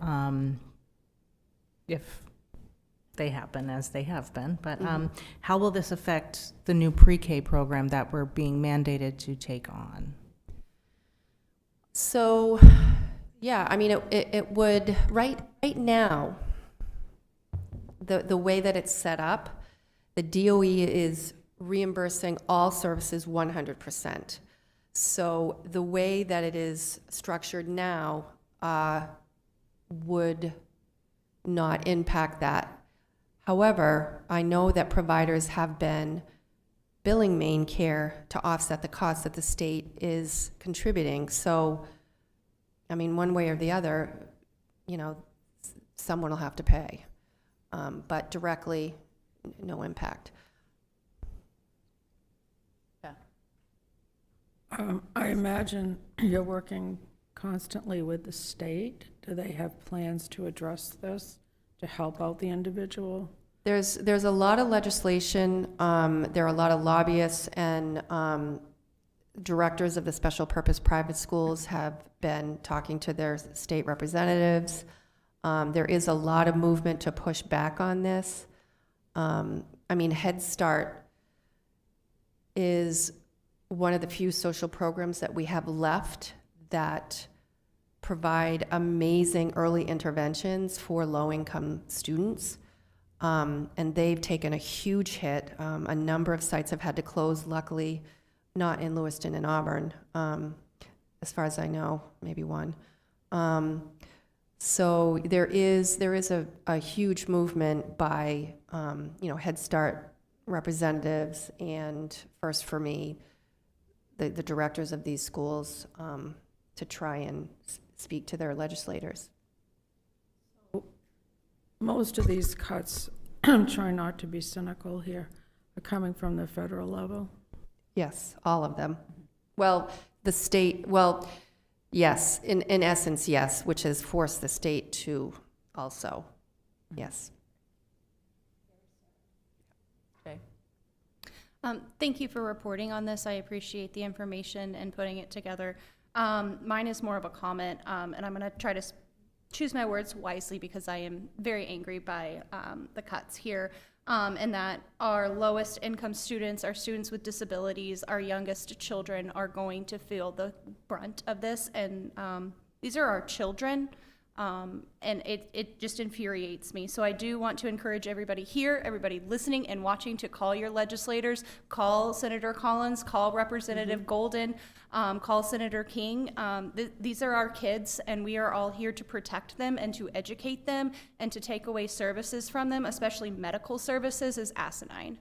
if they happen as they have been, but how will this affect the new pre-K program that we're being mandated to take on? So, yeah, I mean, it would, right now, the way that it's set up, the DOE is reimbursing all services 100%. So the way that it is structured now would not impact that. However, I know that providers have been billing Maine Care to offset the costs that the state is contributing. So, I mean, one way or the other, someone will have to pay. But directly, no impact. I imagine you're working constantly with the state. Do they have plans to address this, to help out the individual? There's a lot of legislation. There are a lot of lobbyists and directors of the special purpose private schools have been talking to their state representatives. There is a lot of movement to push back on this. I mean, Head Start is one of the few social programs that we have left that provide amazing early interventions for low-income students. And they've taken a huge hit. A number of sites have had to close, luckily not in Lewiston and Auburn, as far as I know, maybe one. So there is a huge movement by Head Start representatives and First for Me, the directors of these schools, to try and speak to their legislators. Most of these cuts, I'm trying not to be cynical here, are coming from the federal level. Yes, all of them. Well, the state, yes, in essence, yes, which has forced the state to also Yes. Thank you for reporting on this. I appreciate the information and putting it together. Mine is more of a comment, and I'm going to try to choose my words wisely because I am very angry by the cuts here, and that our lowest income students, our students with disabilities, our youngest children are going to feel the brunt of this, and these are our children. And it just infuriates me. So I do want to encourage everybody here, everybody listening and watching, to call your legislators, call Senator Collins, call Representative Golden, call Senator King. These are our kids, and we are all here to protect them and to educate them, and to take away services from them, especially medical services, is asinine.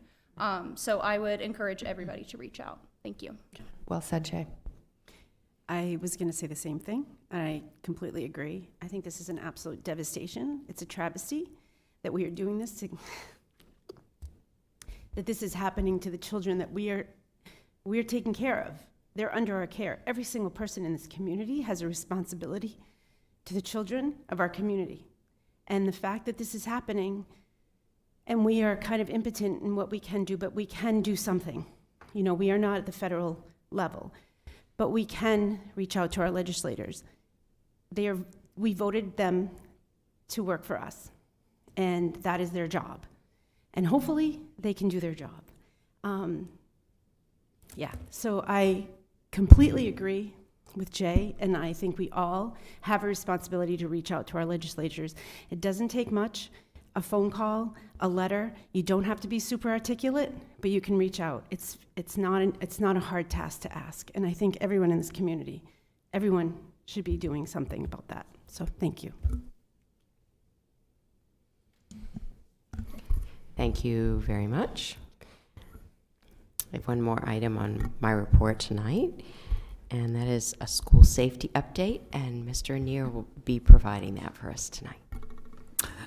So I would encourage everybody to reach out. Thank you. Well said, Jay. I was going to say the same thing, and I completely agree. I think this is an absolute devastation. It's a travesty that we are doing this to, that this is happening to the children that we are taking care of. They're under our care. Every single person in this community has a responsibility to the children of our community. And the fact that this is happening, and we are kind of impotent in what we can do, but we can do something. You know, we are not at the federal level, but we can reach out to our legislators. We voted them to work for us, and that is their job. And hopefully they can do their job. So I completely agree with Jay, and I think we all have a responsibility to reach out to our legislators. It doesn't take much. A phone call, a letter. You don't have to be super articulate, but you can reach out. It's not a hard task to ask, and I think everyone in this community, everyone should be doing something about that. So thank you. Thank you very much. I have one more item on my report tonight, and that is a school safety update, and Mr. Neer will be providing that for us tonight.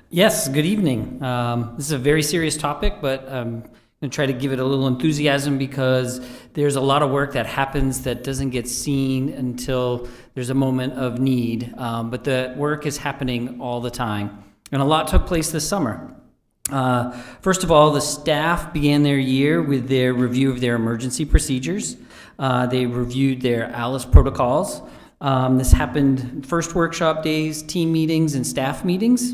Yes, good evening. This is a very serious topic, but I'm going to try to give it a little enthusiasm because there's a lot of work that happens that doesn't get seen until there's a moment of need. But the work is happening all the time. And a lot took place this summer. First of all, the staff began their year with their review of their emergency procedures. They reviewed their ALICE protocols. This happened first workshop days, team meetings, and staff meetings.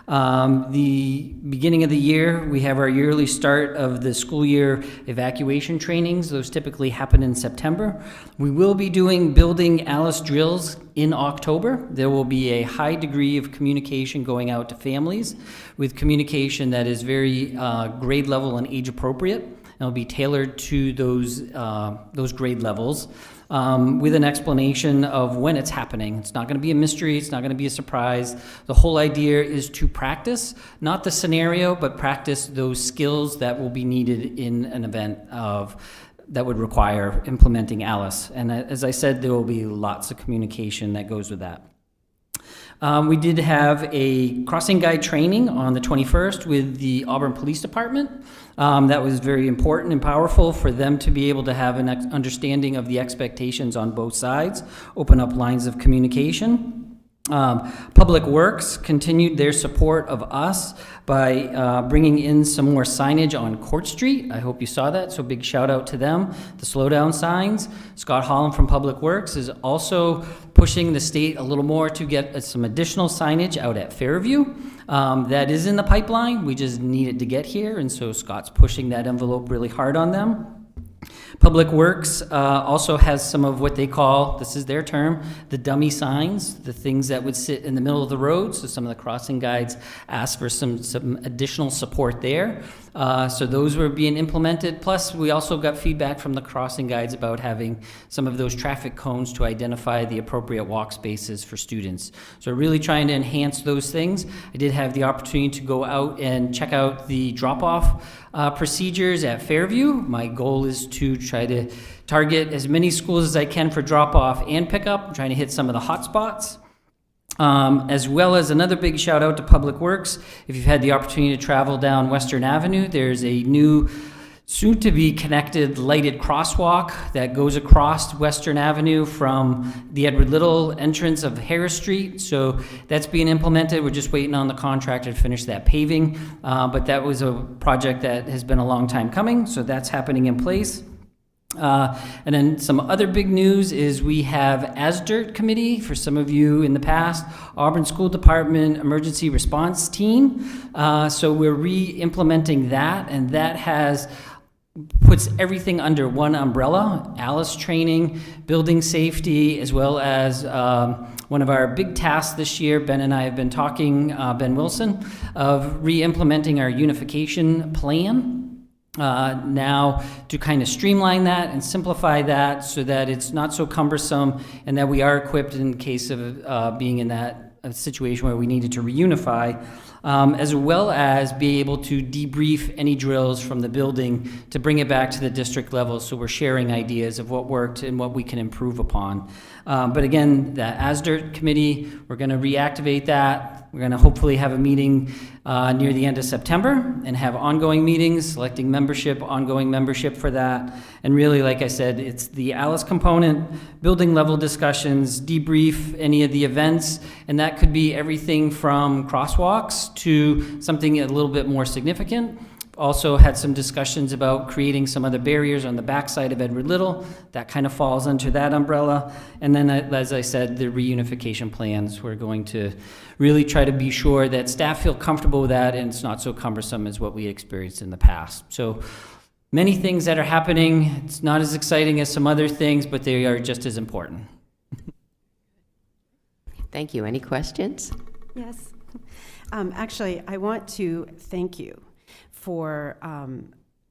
The beginning of the year, we have our yearly start of the school year evacuation trainings. Those typically happen in September. We will be doing building ALICE drills in October. There will be a high degree of communication going out to families with communication that is very grade level and age appropriate. And will be tailored to those grade levels. With an explanation of when it's happening. It's not going to be a mystery. It's not going to be a surprise. The whole idea is to practice, not the scenario, but practice those skills that will be needed in an event that would require implementing ALICE. And as I said, there will be lots of communication that goes with that. We did have a crossing guide training on the 21st with the Auburn Police Department. That was very important and powerful for them to be able to have an understanding of the expectations on both sides, open up lines of communication. Public Works continued their support of us by bringing in some more signage on Court Street. I hope you saw that, so big shout out to them. The slowdown signs. Scott Holland from Public Works is also pushing the state a little more to get some additional signage out at Fairview. That is in the pipeline. We just need it to get here, and so Scott's pushing that envelope really hard on them. Public Works also has some of what they call, this is their term, the dummy signs, the things that would sit in the middle of the road. So some of the crossing guides asked for some additional support there. So those were being implemented. Plus, we also got feedback from the crossing guides about having some of those traffic cones to identify the appropriate walk spaces for students. So really trying to enhance those things. I did have the opportunity to go out and check out the drop-off procedures at Fairview. My goal is to try to target as many schools as I can for drop-off and pickup. I'm trying to hit some of the hot spots. As well as another big shout out to Public Works. If you've had the opportunity to travel down Western Avenue, there's a new soon-to-be connected lighted crosswalk that goes across Western Avenue from the Edward Little entrance of Harris Street. So that's being implemented. We're just waiting on the contractor to finish that paving. But that was a project that has been a long time coming, so that's happening in place. And then some other big news is we have ASDIRT committee, for some of you in the past, Auburn School Department Emergency Response Team. So we're re-implementing that, and that puts everything under one umbrella: ALICE training, building safety, as well as one of our big tasks this year, Ben and I have been talking, Ben Wilson, of re-implementing our unification plan. Now to kind of streamline that and simplify that so that it's not so cumbersome and that we are equipped in case of being in that situation where we needed to reunify, as well as be able to debrief any drills from the building to bring it back to the district level, so we're sharing ideas of what worked and what we can improve upon. But again, the ASDIRT committee, we're going to reactivate that. We're going to hopefully have a meeting near the end of September and have ongoing meetings, selecting membership, ongoing membership for that. And really, like I said, it's the ALICE component, building level discussions, debrief any of the events, and that could be everything from crosswalks to something a little bit more significant. Also had some discussions about creating some other barriers on the backside of Edward Little. That kind of falls under that umbrella. And then, as I said, the reunification plans. We're going to really try to be sure that staff feel comfortable with that and it's not so cumbersome as what we experienced in the past. So many things that are happening. It's not as exciting as some other things, but they are just as important. Thank you. Any questions? Yes. Actually, I want to thank you for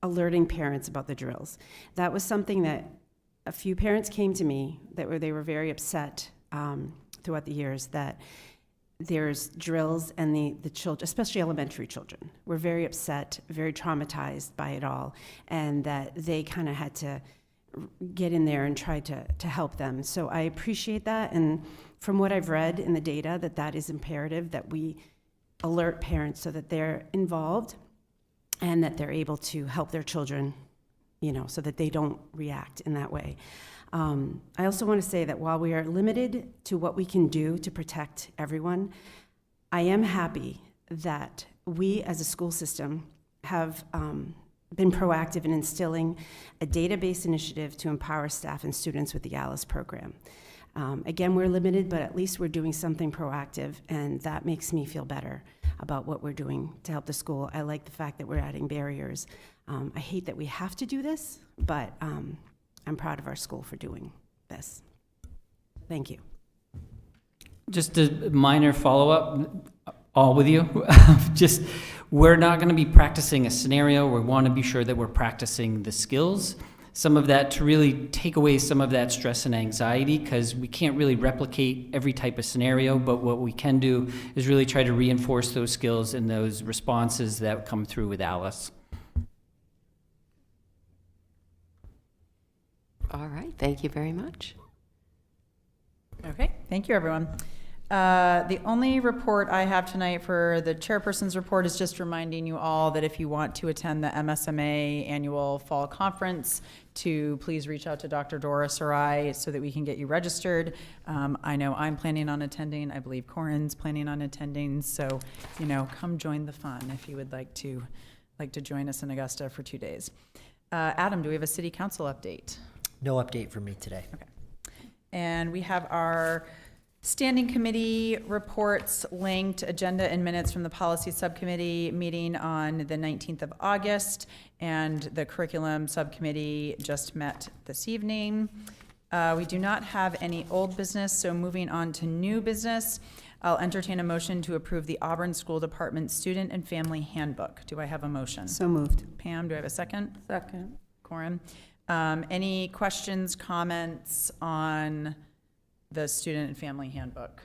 alerting parents about the drills. That was something that a few parents came to me that they were very upset throughout the years that there's drills and the children, especially elementary children, were very upset, very traumatized by it all, and that they kind of had to get in there and try to help them. So I appreciate that, and from what I've read in the data, that is imperative, that we alert parents so that they're involved and that they're able to help their children, so that they don't react in that way. I also want to say that while we are limited to what we can do to protect everyone, I am happy that we as a school system have been proactive in instilling a database initiative to empower staff and students with the ALICE program. Again, we're limited, but at least we're doing something proactive, and that makes me feel better about what we're doing to help the school. I like the fact that we're adding barriers. I hate that we have to do this, but I'm proud of our school for doing this. Thank you. Just a minor follow-up, all with you. We're not going to be practicing a scenario. We want to be sure that we're practicing the skills. Some of that to really take away some of that stress and anxiety, because we can't really replicate every type of scenario, but what we can do is really try to reinforce those skills and those responses that come through with ALICE. All right, thank you very much. Okay, thank you, everyone. The only report I have tonight for the chairperson's report is just reminding you all that if you want to attend the MSMA annual fall conference, to please reach out to Dr. Doris or I so that we can get you registered. I know I'm planning on attending. I believe Corin's planning on attending. So, come join the fun if you would like to join us in Augusta for 2 days. Adam, do we have a city council update? No update from me today. Okay. And we have our standing committee reports linked, agenda and minutes from the policy subcommittee meeting on the 19th of August, and the curriculum subcommittee just met this evening. We do not have any old business, so moving on to new business, I'll entertain a motion to approve the Auburn School Department Student and Family Handbook. Do I have a motion? So moved. Pam, do I have a second? Second. Corin? Any questions, comments on the Student and Family Handbook?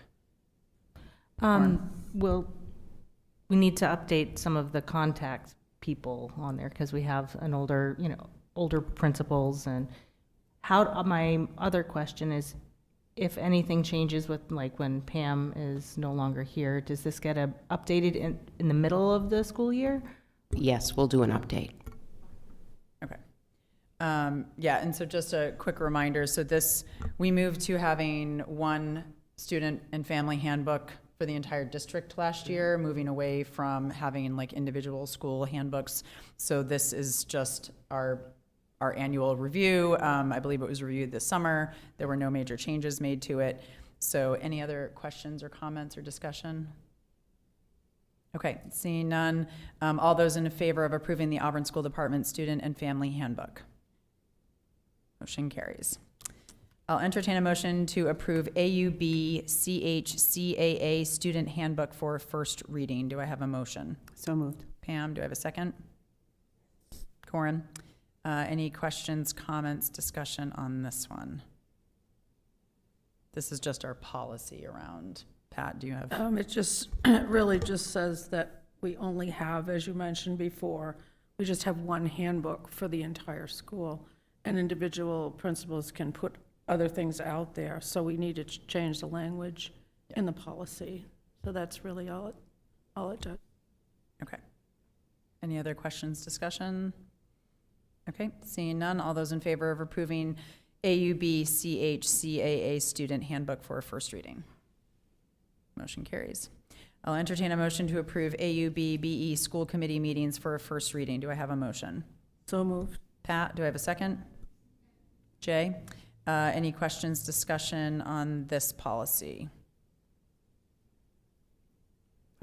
We need to update some of the contact people on there because we have an older principals. And my other question is, if anything changes with when Pam is no longer here, does this get updated in the middle of the school year? Yes, we'll do an update. Yeah, and so just a quick reminder, so we moved to having one student and family handbook for the entire district last year, moving away from having like individual school handbooks. So this is just our annual review. I believe it was reviewed this summer. There were no major changes made to it. So any other questions or comments or discussion? Okay, seeing none. All those in favor of approving the Auburn School Department Student and Family Handbook? Motion carries. I'll entertain a motion to approve AUB CHCAA Student Handbook for first reading. Do I have a motion? So moved. Pam, do I have a second? Corin? Any questions, comments, discussion on this one? This is just our policy around. Pat, do you have? It really just says that we only have, as you mentioned before, we just have one handbook for the entire school, and individual principals can put other things out there. So we need to change the language in the policy. So that's really all it does. Okay. Any other questions, discussion? Okay, seeing none, all those in favor of approving AUB CHCAA Student Handbook for first reading? Motion carries. I'll entertain a motion to approve AUB BE School Committee meetings for a first reading. Do I have a motion? So moved. Pat, do I have a second? Jay? Any questions, discussion on this policy?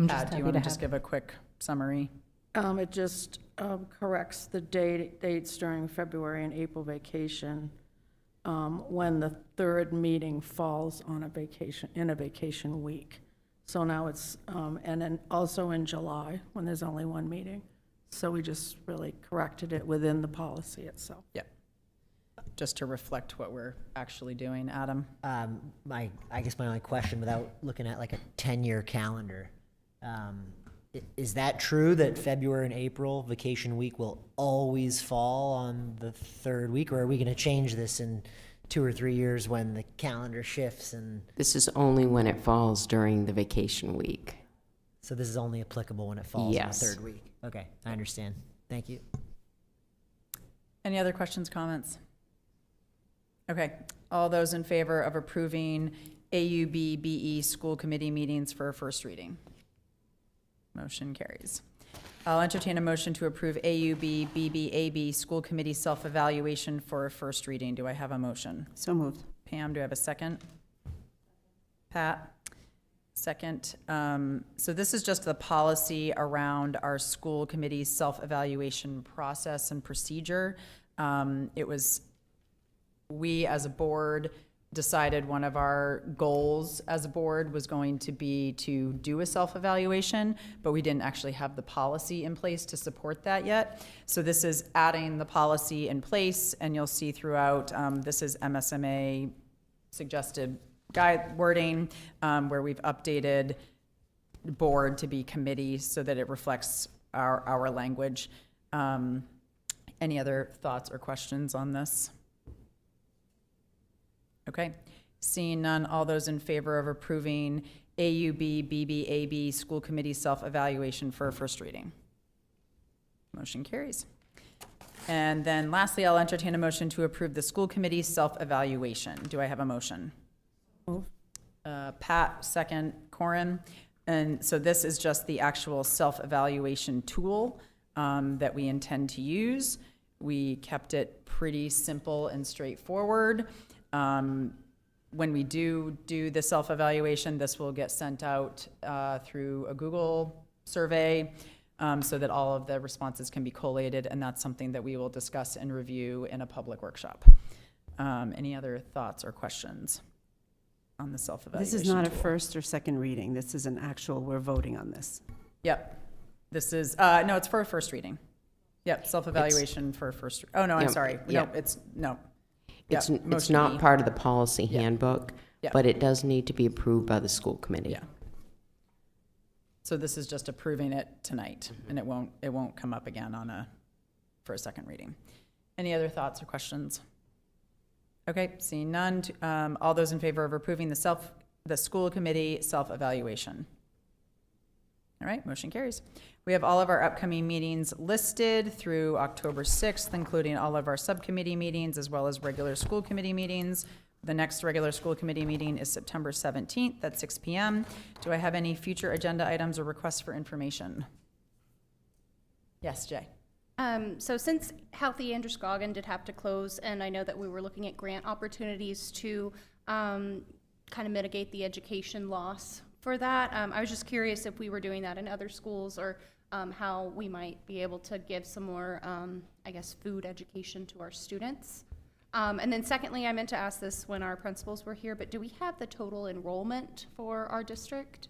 Pat, do you want to just give a quick summary? It just corrects the dates during February and April vacation when the third meeting falls on a vacation week. So now it's, and then also in July when there's only one meeting. So we just really corrected it within the policy itself. Yep. Just to reflect what we're actually doing. Adam? I guess my only question, without looking at like a 10-year calendar, is that true that February and April vacation week will always fall on the third week, or are we going to change this in 2 or 3 years when the calendar shifts? And This is only when it falls during the vacation week. so this is only applicable when it falls on the Yes. third week. Okay, I understand. Thank you. Any other questions, comments? Okay, all those in favor of approving AUB BE School Committee meetings for a first reading? Motion carries. I'll entertain a motion to approve AUB BBAB School Committee self-evaluation for a first reading. Do I have a motion? So moved. Pam, do I have a second? Pat? Second. So this is just the policy around our school committee self-evaluation process and procedure. We as a board decided one of our goals as a board was going to be to do a self-evaluation, but we didn't actually have the policy in place to support that yet. So this is adding the policy in place, and you'll see throughout, this is MSMA suggested guide wording, where we've updated board to be committee so that it reflects our language. Any other thoughts or questions on this? Okay, seeing none, all those in favor of approving AUB BBAB School Committee self-evaluation for a first reading? Motion carries. And then lastly, I'll entertain a motion to approve the school committee self-evaluation. Do I have a motion? Pat, second. Corin. And so this is just the actual self-evaluation tool that we intend to use. We kept it pretty simple and straightforward. When we do the self-evaluation, this will get sent out through a Google survey so that all of the responses can be collated, and that's something that we will discuss and review in a public workshop. Any other thoughts or questions on the self-evaluation This is not a tool? first or second reading. This is an actual, we're voting on this. Yep. This is, no, it's for a first reading. Yep, self-evaluation for a first, oh, no, I'm Yep. sorry. Yep. No, it's, no. It's Yep, it's motion not E. part of the policy handbook, Yeah. but it does need to be approved by the school committee. Yeah. So this is just approving it tonight, and it won't come up again for a second reading. Any other thoughts or questions? Okay, seeing none, all those in favor of approving the school committee self-evaluation? All right, motion carries. We have all of our upcoming meetings listed through October 6th, including all of our subcommittee meetings as well as regular school committee meetings. The next regular school committee meeting is September 17th at 6 p.m. Do I have any future agenda items or requests for information? Yes, Jay. So since Healthy Androscoggin did have to close, and I know that we were looking at grant opportunities to kind of mitigate the education loss for that, I was just curious if we were doing that in other schools or how we might be able to give some more, I guess, food education to our students. And then secondly, I meant to ask this when our principals were here, but do we have the total enrollment for our district?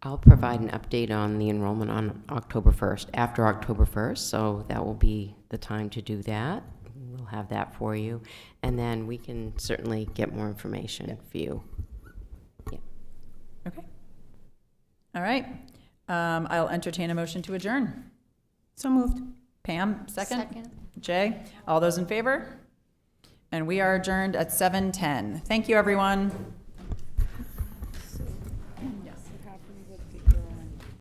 I'll provide an update on the enrollment on October 1st, after October 1st, so that will be the time to do that. We'll have that for you, and then we can certainly get more information for you. Yeah. Okay. All right. I'll entertain a motion to adjourn. So moved. Pam, second? Second. Jay, all those in favor? And we are adjourned at 7:10. Thank you, everyone.